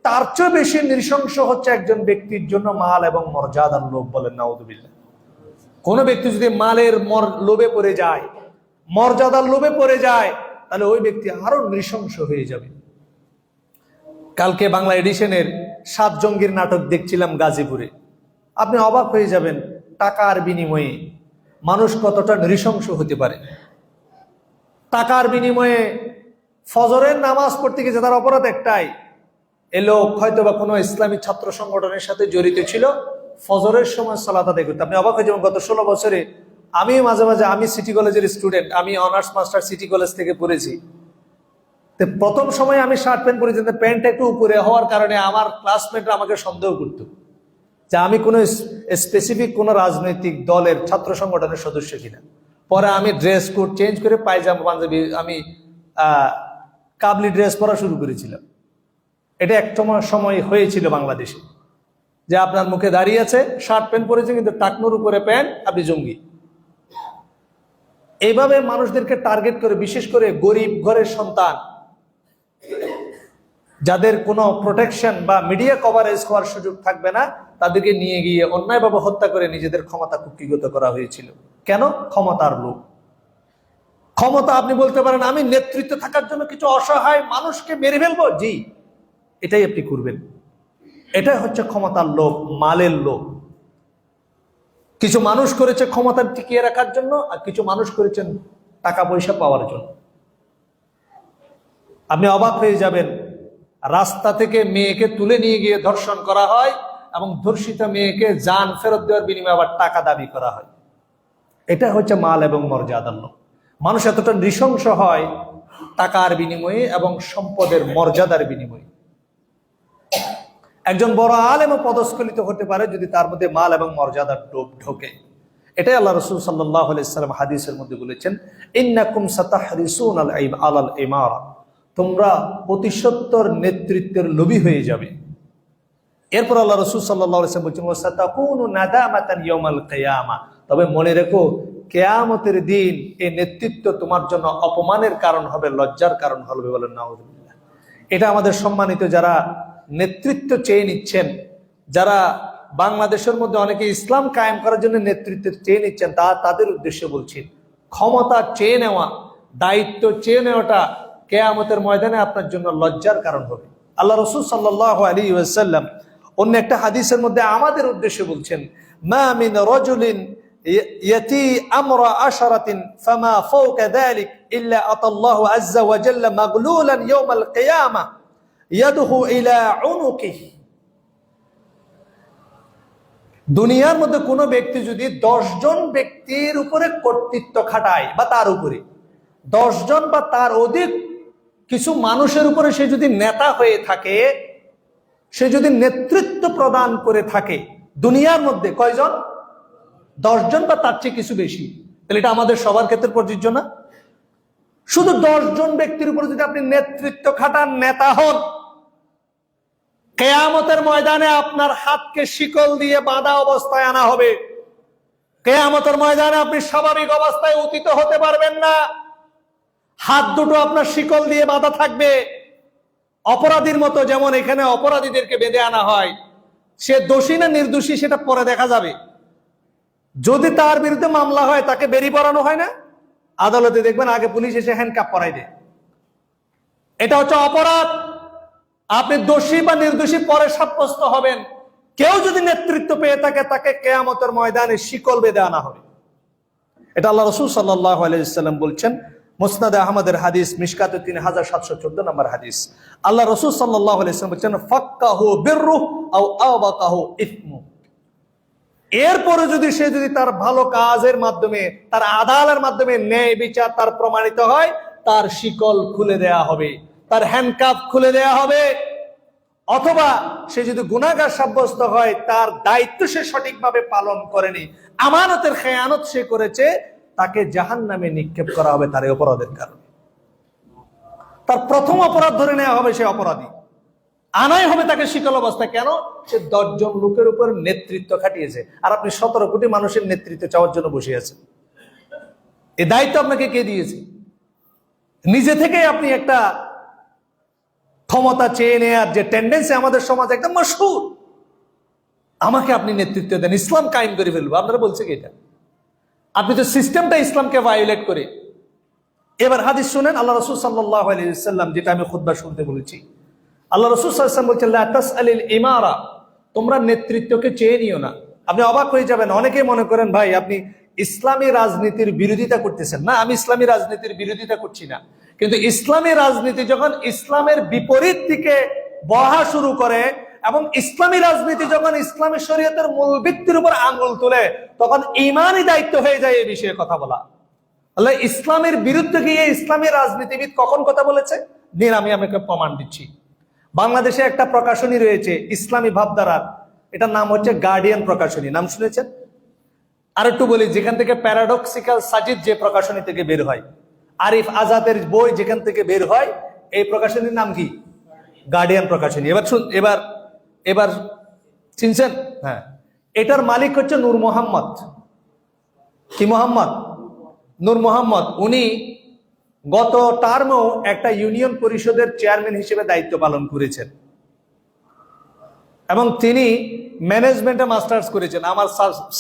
তার চেয়ে বেশি নৃশংস হচ্ছে একজন ব্যক্তির জন্য মাল এবং মর্যাদার লোভ। বলেন নাউযুবিল্লাহ। কোন ব্যক্তি যদি মালের লোভে পড়ে যায়, মর্যাদার লোভে পড়ে যায়, তাহলে ওই ব্যক্তি আরো নৃশংস হয়ে যাবে। কালকে বাংলা এডিশনের 7 জঙ্গির নাটক দেখছিলাম গাজীপুরে। আপনি অবাক হয়ে যাবেন, টাকার বিনিময়ে মানুষ কতটা নৃশংস হতে পারে। টাকার বিনিময়ে ফজরের নামাজ পড়তে গেছে, তার অপরাধ একটাই, এ লোক হয়তো বা কোনো ইসলামী ছাত্র সংগঠনের সাথে জড়িত ছিল, ফজরের সময় সালাত আদায় করতে। আপনি অবাক হয়ে যাবেন, গত 16 বছরে আমি মাঝে মাঝে, আমি সিটি কলেজের স্টুডেন্ট, আমি অনার্স মাস্টার সিটি কলেজ থেকে পড়েছি। তো প্রথম সময় আমি শার্ট প্যান্ট পরেছি, প্যান্টটা একটু উপরে হওয়ার কারণে আমার ক্লাসমেটরা আমাকে সন্দেহ করতো যে আমি কোনো স্পেসিফিক কোনো রাজনৈতিক দলের ছাত্র সংগঠনের সদস্য কিনা। পরে আমি ড্রেস কোড চেঞ্জ করে পায়জামা পাঞ্জাবি, আমি কাবলি ড্রেস পরা শুরু করেছিলাম। এটা একটা সময় হয়েছিল বাংলাদেশে, যে আপনার মুখে দাঁড়িয়ে আছে, শার্ট প্যান্ট পরেছে কিন্তু টাকনুর উপরে প্যান্ট, আপনি জঙ্গি। এইভাবে মানুষদেরকে টার্গেট করে, বিশেষ করে গরিব ঘরের সন্তান যাদের কোনো প্রোটেকশন বা মিডিয়া কভারেজ হওয়ার সুযোগ থাকবে না, তাদেরকে নিয়ে গিয়ে অন্যায়ভাবে হত্যা করে নিজেদের ক্ষমতা কুক্ষিগত করা হয়েছিল। কেন? ক্ষমতার লোভ। ক্ষমতা, আপনি বলতে পারেন আমি নেতৃত্বে থাকার জন্য কিছু অসহায় মানুষকে মেরে ফেলবো, জি, এটাই আপনি করবেন। এটাই হচ্ছে ক্ষমতার লোভ, মালের লোভ। কিছু মানুষ করেছে ক্ষমতা টিকিয়ে রাখার জন্য, আর কিছু মানুষ করেছেন টাকা পয়সা পাওয়ার জন্য। আপনি অবাক হয়ে যাবেন, রাস্তা থেকে মেয়েকে তুলে নিয়ে গিয়ে ধর্ষণ করা হয় এবং ধর্ষিত মেয়েকে জান ফেরত দেওয়ার বিনিময়ে আবার টাকা দাবি করা হয়। এটা হচ্ছে মাল এবং মর্যাদার লোভ। মানুষ এতটা নৃশংস হয় টাকার বিনিময়ে এবং সম্পদের মর্যাদার বিনিময়ে। একজন বড় আলেমও পদস্খলিত হতে পারে যদি তার মধ্যে মাল এবং মর্যাদার লোভ ঢোকে। এটাই আল্লাহ রাসূল সাল্লাল্লাহু আলাইহি ওয়াসাল্লাম হাদিসের মধ্যে বলেছেন, ইন্নাকুম সাতাহরিসুনা আলাল ইমারা, তোমরা প্রতিশোত্তর নেতৃত্বের লোভী হয়ে যাবে। এরপর আল্লাহ রাসূল সাল্লাল্লাহু আলাইহি ওয়াসাল্লাম বলেছেন, ওয়াসাতাকুনু নাদামাতান ইয়াউমাল কিয়ামা, তবে মনে রেখো কিয়ামতের দিন এই নেতৃত্ব তোমার জন্য অপমানের কারণ হবে, লজ্জার কারণ হবে। বলেন নাউযুবিল্লাহ। এটা আমাদের সম্মানিত যারা নেতৃত্ব চেয়ে নিচ্ছেন, যারা বাংলাদেশের মধ্যে অনেকে ইসলাম কায়েম করার জন্য নেতৃত্ব চেয়ে নিচ্ছেন, তাদের উদ্দেশ্যে বলছি, ক্ষমতা চেয়ে নেওয়া, দায়িত্ব চেয়ে নেওয়াটা কিয়ামতের ময়দানে আপনার জন্য লজ্জার কারণ হবে। আল্লাহ রাসূল সাল্লাল্লাহু আলাইহি ওয়াসাল্লাম অন্য একটা হাদিসের মধ্যে আমাদের উদ্দেশ্যে বলছেন, মা মিন রাজুলিন ইয়াতি আমরা আশরাতিন ফামা ফাওকা যালিক ইল্লা আতাল্লাহু আযজা ওয়া জাল্লা মাগলুলান ইয়াউমাল কিয়ামা ইয়াদহু ইলা উনুকিহি। দুনিয়ার মধ্যে কোনো ব্যক্তি যদি 10 জন ব্যক্তির উপরে কর্তৃত্ব খাটায় বা তার উপরে 10 জন বা তার অধিক কিছু মানুষের উপরে সে যদি নেতা হয়ে থাকে, সে যদি নেতৃত্ব প্রদান করে থাকে দুনিয়ার মধ্যে, কয়জন? 10 জন বা তার চেয়ে কিছু বেশি। তাহলে এটা আমাদের সবার ক্ষেত্রে প্রযোজ্য না? শুধু 10 জন ব্যক্তির উপরে যদি আপনি নেতৃত্ব খাটান, নেতা হন, কিয়ামতের ময়দানে আপনার হাতকে শিকল দিয়ে বাঁধা অবস্থায় আনা হবে। কিয়ামতের ময়দানে আপনি স্বাভাবিক অবস্থায় উত্থিত হতে পারবেন না। হাত দুটো আপনার শিকল দিয়ে বাঁধা থাকবে অপরাধীর মতো। যেমন এখানে অপরাধীদেরকে বেঁধে আনা হয়, সে দোষী না নির্দোষী সেটা পরে দেখা যাবে। যদি তার বিরুদ্ধে মামলা হয়, তাকে বেরি পড়ানো হয় না আদালতে, দেখবেন আগে পুলিশ এসে হ্যান্ডকাপ পরাই দেয়। এটা হচ্ছে অপরাধ। আপনি দোষী বা নির্দোষী পরে সাব্যস্ত হবেন। কেউ যদি নেতৃত্ব পেয়ে থাকে, তাকে কিয়ামতের ময়দানে শিকল বেঁধে আনা হবে। এটা আল্লাহ রাসূল সাল্লাল্লাহু আলাইহি ওয়াসাল্লাম বলছেন, মুসনাদে আহমদের হাদিস, মিশকাতে 3714 নম্বর হাদিস। আল্লাহ রাসূল সাল্লাল্লাহু আলাইহি ওয়াসাল্লাম বলছেন, ফাক্কাহু বিররুহ আও আওবাকাহু ইসমু। এরপরে যদি সে তার ভালো কাজের মাধ্যমে, তার আদালের মাধ্যমে ন্যায় বিচার তার প্রমাণিত হয়, তার শিকল খুলে দেয়া হবে, তার হ্যান্ডকাফ খুলে দেয়া হবে। অথবা সে যদি গুনাহগার সাব্যস্ত হয়, তার দায়িত্ব সে সঠিকভাবে পালন করেনি, আমানতের খেয়ানত সে করেছে, তাকে জাহান্নামে নিক্ষেপ করা হবে তার এই অপরাধের কারণে। তার প্রথম অপরাধ ধরে নেওয়া হবে, সে অপরাধী, আনাই হবে তাকে শিকল অবস্থায়। কেন? সে 10 জন লোকের উপর নেতৃত্ব খাটিয়েছে, আর আপনি 17 কোটি মানুষের নেতৃত্ব চাওয়ার জন্য বসে আছেন। এই দায়িত্ব আপনাকে কে দিয়েছে? নিজে থেকে আপনি একটা ক্ষমতা চেয়ে নেওয়ার যে টেন্ডেন্সি আমাদের সমাজে একদম মশহুর, আমাকে আপনি নেতৃত্ব দেন, ইসলাম কায়েম করে ফেলবো, আপনারা বলছে কি এটা? আপনি তো সিস্টেমটা ইসলামকে ভায়োলেট করে। এবার হাদিস শুনেন, আল্লাহ রাসূল সাল্লাল্লাহু আলাইহি ওয়াসাল্লাম, যেটা আমি খুতবা শুনতে বলেছি, আল্লাহ রাসূল সাল্লাল্লাহু আলাইহি ওয়াসাল্লাম বলছেন, লা তাসআলিল ইমারা, তোমরা নেতৃত্বকে চেয়ে নিও না। আপনি অবাক হয়ে যাবেন, অনেকেই মনে করেন ভাই আপনি ইসলামী রাজনীতির বিরোধিতা করতেছেন। না, আমি ইসলামী রাজনীতির বিরোধিতা করছি না, কিন্তু ইসলামী রাজনীতি যখন ইসলামের বিপরীত দিকে বহা শুরু করে এবং ইসলামী রাজনীতি যখন ইসলামী শরীয়তের মূল ভিত্তির উপর আঙ্গুল তুলে তখন ইমানই দায়িত্ব হয়ে যায় এই বিষয়ে কথা বলা। আল্লাহ ইসলামের বিরুদ্ধে গিয়ে ইসলামী রাজনীতিবিদ কখন কথা বলেছে দিন আমি আপনাকে প্রমাণ দিচ্ছি। বাংলাদেশে একটা প্রকাশনী রয়েছে ইসলামী ভাবধারার, এটার নাম হচ্ছে গার্ডিয়ান প্রকাশনী, নাম শুনেছেন? আর একটু বলি, যেখান থেকে প্যারাডক্সিক্যাল সাজিদ যে প্রকাশনী থেকে বের হয়, আরিফ আজাদের বই যেখান থেকে বের হয়, এই প্রকাশনীর নাম কি? গার্ডিয়ান প্রকাশনী। এবার এবার চিনছেন? হ্যাঁ, এটার মালিক হচ্ছে নূর মোহাম্মদ। কি মোহাম্মদ? নূর মোহাম্মদ। উনি গত টার্মেও একটা ইউনিয়ন পরিষদের চেয়ারম্যান হিসেবে দায়িত্ব পালন করেছেন এবং তিনি ম্যানেজমেন্টে মাস্টার্স করেছেন, আমার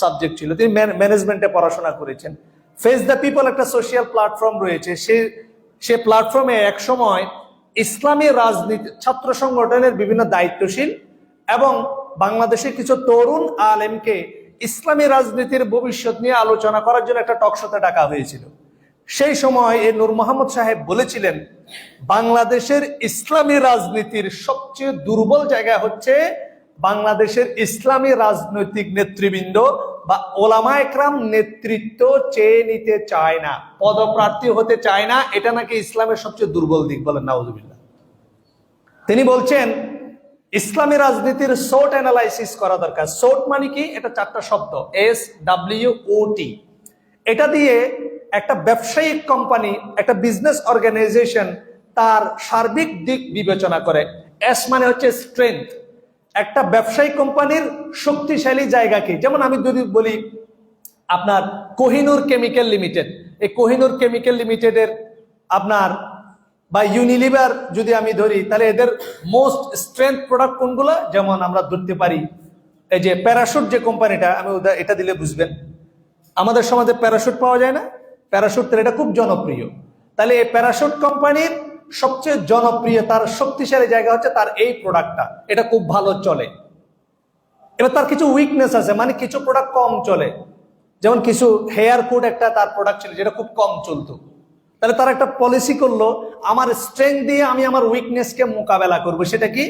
সাবজেক্ট ছিল। তিনি ম্যানেজমেন্টে পড়াশোনা করেছেন। ফেস দ্য পিপল একটা সোশ্যাল প্ল্যাটফর্ম রয়েছে, সে প্ল্যাটফর্মে এক সময় ইসলামী রাজনীতি ছাত্র সংগঠনের বিভিন্ন দায়িত্বশীল এবং বাংলাদেশের কিছু তরুণ আলেমকে ইসলামী রাজনীতির ভবিষ্যৎ নিয়ে আলোচনা করার জন্য একটা টকশোতে ডাকা হয়েছিল। সেই সময় এই নূর মোহাম্মদ সাহেব বলেছিলেন, বাংলাদেশের ইসলামী রাজনীতির সবচেয়ে দুর্বল জায়গা হচ্ছে বাংলাদেশের ইসলামী রাজনৈতিক নেতৃবৃন্দ বা ওলামা একরাম নেতৃত্ব চেয়ে নিতে চায় না, পদপ্রার্থী হতে চায় না। এটা নাকি ইসলামের সবচেয়ে দুর্বল দিক। বলেন নাউজুবিল্লাহ। তিনি বলছেন ইসলামী রাজনীতির সোট অ্যানালাইসিস করা দরকার। সোট মানে কি? এটা চারটা শব্দ, SWOT। এটা দিয়ে একটা ব্যবসায়িক কোম্পানি, একটা বিজনেস অর্গানাইজেশন তার সার্বিক দিক বিবেচনা করে। S মানে হচ্ছে স্ট্রেংথ, একটা ব্যবসায়িক কোম্পানির শক্তিশালী জায়গা কি। যেমন আমি যদি বলি আপনার কোহিনুর কেমিক্যাল লিমিটেড, এই কোহিনুর কেমিক্যাল লিমিটেডের আপনার বা ইউনিলিভার যদি আমি ধরি, তাহলে এদের মোস্ট স্ট্রেংথ প্রোডাক্ট কোনগুলো? যেমন আমরা ধরতে পারি এই যে প্যারাশুট যে কোম্পানিটা, আমি এটা দিলে বুঝবেন। আমাদের সমাজে প্যারাশুট পাওয়া যায় না? প্যারাশুট তেল, এটা খুব জনপ্রিয়। তাহলে এই প্যারাশুট কোম্পানির সবচেয়ে জনপ্রিয়, তার শক্তিশালী জায়গা হচ্ছে তার এই প্রোডাক্টটা, এটা খুব ভালো চলে। এবার তার কিছু উইকনেস আছে, মানে কিছু প্রোডাক্ট কম চলে। যেমন কিছু হেয়ার কোড একটা তার প্রোডাক্ট ছিল যেটা খুব কম চলতো। তাহলে তার একটা পলিসি করলো, আমার স্ট্রেংথ দিয়ে আমি আমার উইকনেসকে মোকাবেলা করবো। সেটা কি?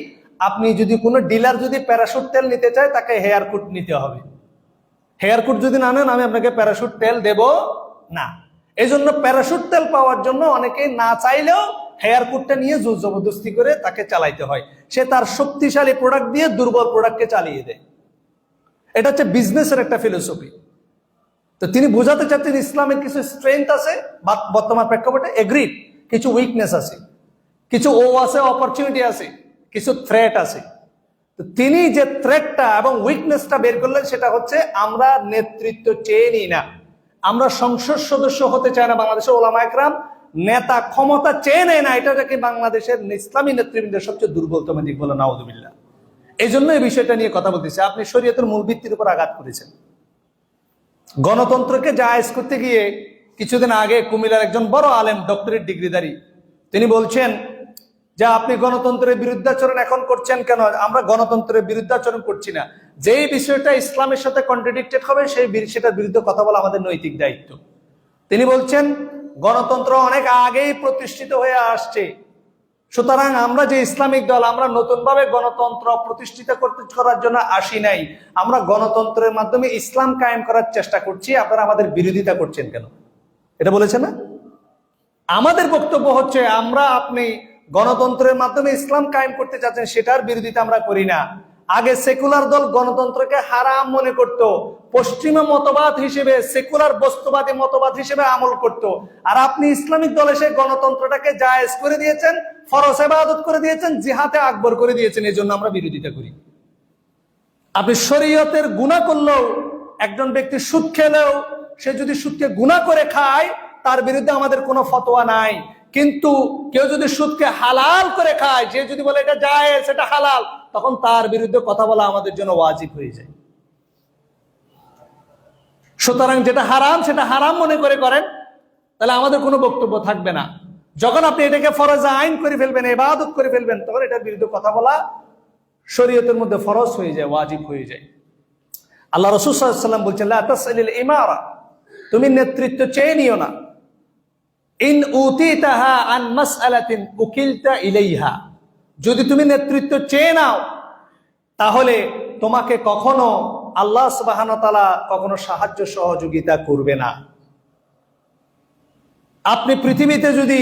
আপনি যদি কোনো ডিলার যদি প্যারাশুট তেল নিতে চায়, তাকে হেয়ার কোড নিতে হবে। হেয়ার কোড যদি না নেন, আমি আপনাকে প্যারাশুট তেল দেব না। এই জন্য প্যারাশুট তেল পাওয়ার জন্য অনেকেই না চাইলেও হেয়ার কোডটা নিয়ে জোর জবরদস্তি করে তাকে চালাইতে হয়। সে তার শক্তিশালী প্রোডাক্ট দিয়ে দুর্বল প্রোডাক্টকে চালিয়ে দেয়। এটা হচ্ছে বিজনেসের একটা ফিলোসফি। তো তিনি বোঝাতে চাচ্ছেন ইসলামের কিছু স্ট্রেংথ আছে বর্তমান প্রেক্ষাপটে, এগ্রিড, কিছু উইকনেস আছে, কিছু আছে, অপরচুনিটি আছে, কিছু থ্রেট আছে। তো তিনি যে থ্রেটটা এবং উইকনেসটা বের করলেন সেটা হচ্ছে আমরা নেতৃত্ব চেয়ে নিই না, আমরা সংসদ সদস্য হতে চাই না। বাংলাদেশের ওলামা একরাম নেতা ক্ষমতা চেয়ে নেয় না। এটা কি বাংলাদেশের ইসলামী নেতৃবৃন্দের সবচেয়ে দুর্বলতম দিক। বলে নাউযুবিল্লাহ। এই জন্য এই বিষয়টা নিয়ে কথা বলতেছি। আপনি শরীয়তের মূল ভিত্তির উপর আঘাত করেছেন। গণতন্ত্রকে জায়েজ করতে গিয়ে কিছুদিন আগে কুমিল্লার একজন বড় আলেম, ডক্টরেট ডিগ্রিধারী, তিনি বলছেন যে আপনি গণতন্ত্রের বিরুদ্ধাচরণ এখন করছেন কেন? আমরা গণতন্ত্রের বিরুদ্ধাচরণ করছি না। যেই বিষয়টা ইসলামের সাথে কন্ট্রাডিক্টেড হবে সেটার বিরুদ্ধে কথা বলা আমাদের নৈতিক দায়িত্ব। তিনি বলছেন গণতন্ত্র অনেক আগেই প্রতিষ্ঠিত হয়ে আসছে, সুতরাং আমরা যে ইসলামিক দল, আমরা নতুন ভাবে গণতন্ত্র প্রতিষ্ঠিত করার জন্য আসি নাই। আমরা গণতন্ত্রের মাধ্যমে ইসলাম কায়েম করার চেষ্টা করছি। আপনারা আমাদের বিরোধিতা করছেন কেন? এটা বলেছে না? আমাদের বক্তব্য হচ্ছে আপনি গণতন্ত্রের মাধ্যমে ইসলাম কায়েম করতে চাচ্ছেন, সেটার বিরোধিতা আমরা করি না। আগে সেকুলার দল গণতন্ত্রকে হারাম মনে করত, পশ্চিমা মতবাদ হিসেবে, সেকুলার বস্তুবাদী মতবাদ হিসেবে আমল করত। আর আপনি ইসলামিক দল এসে গণতন্ত্রটাকে জায়েজ করে দিয়েছেন, ফরজ ইবাদত করে দিয়েছেন, জিহাদে আকবর করে দিয়েছেন। এই জন্য আমরা বিরোধিতা করি। আপনি শরীয়তের গুনাহ করলেও, একজন ব্যক্তি সুদ খেলেও, সে যদি সুদকে গুনাহ করে খায়, তার বিরুদ্ধে আমাদের কোনো ফতোয়া নাই। কিন্তু কেউ যদি সুদকে হালাল করে খায়, যে যদি বলে এটা জায়েজ, এটা হালাল, তখন তার বিরুদ্ধে কথা বলা আমাদের জন্য ওয়াজিব হয়ে যায়। সুতরাং যেটা হারাম সেটা হারাম মনে করে করেন, তাহলে আমাদের কোনো বক্তব্য থাকবে না। যখন আপনি এটাকে ফরজ আইন করে ফেলবেন, ইবাদত করে ফেলবেন, তখন এটার বিরুদ্ধে কথা বলা শরীয়তের মধ্যে ফরজ হয়ে যায়, ওয়াজিব হয়ে যায়। আল্লাহ রাসূল সাল্লাল্লাহু আলাইহি ওয়াসাল্লাম বলছেন, লা তাসআলিল ইমারা, তুমি নেতৃত্ব চেয়ে নিও না। ইন উতিতাহা আন মাসআলাতিন উকিলতা ইলাইহা, যদি তুমি নেতৃত্ব চেয়ে নাও, তাহলে তোমাকে কখনো আল্লাহ সুবহানাহু ওয়া তাআলা কখনো সাহায্য সহযোগিতা করবে না। আপনি পৃথিবীতে যদি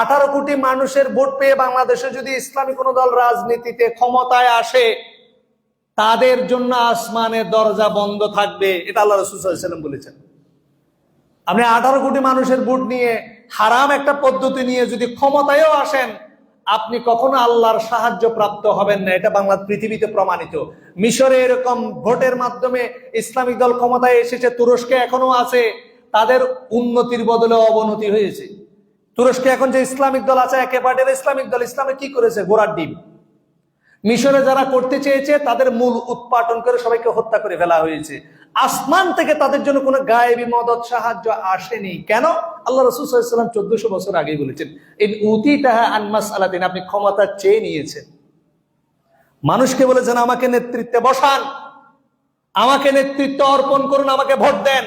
18 কোটি মানুষের ভোট পেয়ে বাংলাদেশে যদি ইসলামী কোন দল রাজনীতিতে ক্ষমতায় আসে, তাদের জন্য আসমানের দরজা বন্ধ থাকবে, এটা আল্লাহ রাসূল সাল্লাল্লাহু আলাইহি ওয়াসাল্লাম বলেছেন। আপনি 18 কোটি মানুষের ভোট নিয়ে হারাম একটা পদ্ধতি নিয়ে যদি ক্ষমতায়ও আসেন, আপনি কখনো আল্লাহর সাহায্য প্রাপ্ত হবেন না। এটা বাংলা পৃথিবীতে প্রমাণিত। মিশরে এরকম ভোটের মাধ্যমে ইসলামিক দল ক্ষমতায় এসেছে, তুরস্কে এখনো আছে, তাদের উন্নতির বদলে অবনতি হয়েছে। তুরস্কে এখন যে ইসলামিক দল আছে, একেবারে ইসলামিক দল, ইসলামে কি করেছে? ঘোড়ার ডিম। মিশরে যারা করতে চেয়েছে তাদের মূল উৎপাটন করে সবাইকে হত্যা করে ফেলা হয়েছে। আসমান থেকে তাদের জন্য কোনো গায়েবী মদদ সাহায্য আসেনি। কেন? আল্লাহ রাসূল সাল্লাল্লাহু আলাইহি ওয়াসাল্লাম 1400 বছর আগেই বলেছেন, ইন উতিতাহা আন মাসআলাতিন, আপনি ক্ষমতা চেয়ে নিয়েছেন, মানুষকে বলেছেন আমাকে নেতৃত্বে বসান, আমাকে নেতৃত্ব অর্পণ করুন, আমাকে ভোট দেন,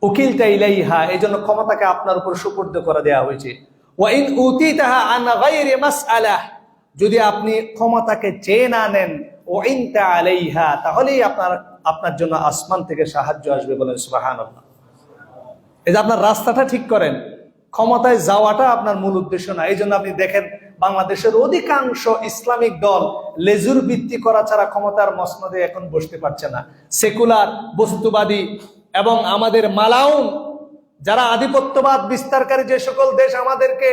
উকিলতা ইলাইহা, এই জন্য ক্ষমতাকে আপনার উপর সুপর্দ করে দেওয়া হয়েছে। ওয়া ইন উতিতাহা আন গায়রি মাসআলাহ, যদি আপনি ক্ষমতাকে চেয়ে না নেন, ওয়াইনতা আলাইহা, তাহলেই আপনার জন্য আসমান থেকে সাহায্য আসবে। বলেন সুবহানাল্লাহ। এই যে আপনার রাস্তাটা ঠিক করেন, ক্ষমতায় যাওয়াটা আপনার মূল উদ্দেশ্য না। এই জন্য আপনি দেখেন বাংলাদেশের অধিকাংশ ইসলামিক দল লেজুর ভিত্তি করা ছাড়া ক্ষমতার মসনদে এখন বসতে পারছে না। সেকুলার, বস্তুবাদী এবং আমাদের মালাউন যারা আধিপত্যবাদ বিস্তারকারী যে সকল দেশ আমাদেরকে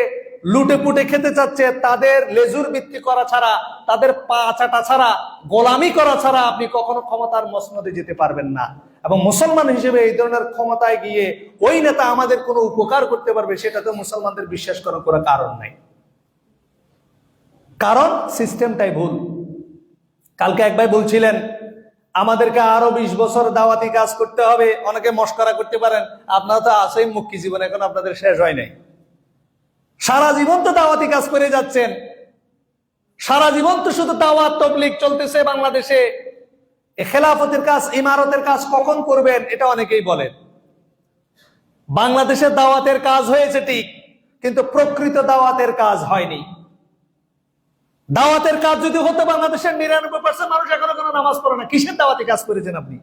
লুটে পুটে খেতে চাচ্ছে, তাদের লেজুর ভিত্তি করা ছাড়া, তাদের পা চাটা ছাড়া, গোলামি করা ছাড়া আপনি কখনো ক্ষমতার মসনদে যেতে পারবেন না। এবং মুসলমান হিসেবে এই ধরনের ক্ষমতায় গিয়ে ওই নেতা আমাদের কোনো উপকার করতে পারবে, সেটা তো মুসলমানদের বিশ্বাস করার কোনো কারণ নাই। কারণ সিস্টেমটাই ভুল। কালকে এক ভাই বলছিলেন আমাদেরকে আরো 20 বছর দাওয়াতি কাজ করতে হবে। অনেকে মস্করা করতে পারেন, আপনারা তো আছেই মুক্তি জীবন, এখন আপনাদের শেষ হয় নাই। সারা জীবন তো দাওয়াতি কাজ করে যাচ্ছেন, সারা জীবন তো শুধু দাওয়াত তাবলীগ চলতেছে বাংলাদেশে। খেলাফতের কাজ, ইমারতের কাজ কখন করবেন এটা অনেকেই বলেন। বাংলাদেশের দাওয়াতের কাজ হয়েছে ঠিক, কিন্তু প্রকৃত দাওয়াতের কাজ হয়নি। দাওয়াতের কাজ যদি হতো, বাংলাদেশের 99% মানুষ এখনো কোনো নামাজ পড়ে না, কিসের দাওয়াতি কাজ করেছেন আপনি?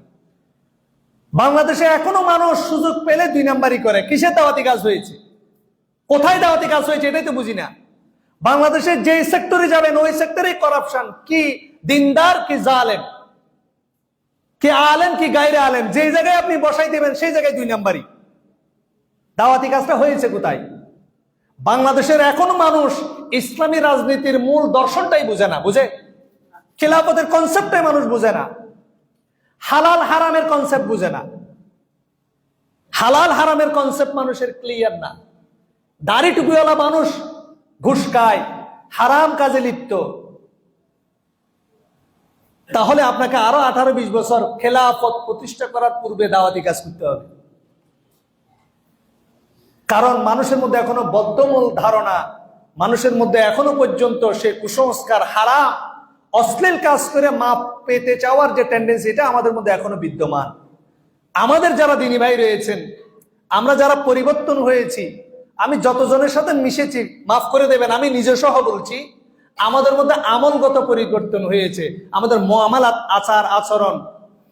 বাংলাদেশে এখনো মানুষ সুযোগ পেলে 2 নাম্বারই করে, কিসের দাওয়াতি কাজ হয়েছে? কোথায় দাওয়াতি কাজ হয়েছে এটাই তো বুঝি না। বাংলাদেশের যে সেক্টরে যাবেন ওই সেক্টরে করাপশন, কি দিনদার কি জালেম, কি আলেম কি গায়রে আলেম, যে জায়গায় আপনি বসাই দেবেন সেই জায়গায় 2 নাম্বারই। দাওয়াতি কাজটা হয়েছে কোথায়? বাংলাদেশের এখনো মানুষ ইসলামী রাজনীতির মূল দর্শনটাই বুঝে না। বুঝে? খেলাফতের কনসেপ্টটাই মানুষ বুঝে না, হালাল হারামের কনসেপ্ট বুঝে না। হালাল হারামের কনসেপ্ট মানুষের ক্লিয়ার না। দাড়ি টুপিওয়ালা মানুষ ঘুষ খায়, হারাম কাজে লিপ্ত। তাহলে আপনাকে আরো 18-20 বছর খেলাফত প্রতিষ্ঠা করার পূর্বে দাওয়াতি কাজ করতে হবে। কারণ মানুষের মধ্যে এখনো বদ্ধমূল ধারণা, মানুষের মধ্যে এখনো পর্যন্ত সে কুসংস্কার, হারাম অশ্লীল কাজ করে মাপ পেতে চাওয়ার যে টেন্ডেন্সি, এটা আমাদের মধ্যে এখনো বিদ্যমান। আমাদের যারা দিনী ভাই রয়েছেন, আমরা যারা পরিবর্তন হয়েছি, আমি যতজনের সাথে মিশেছি, মাফ করে দেবেন আমি নিজে সহ বলছি, আমাদের মধ্যে আমলগত পরিবর্তন হয়েছে। আমাদের মুআমালাত, আচার আচরণ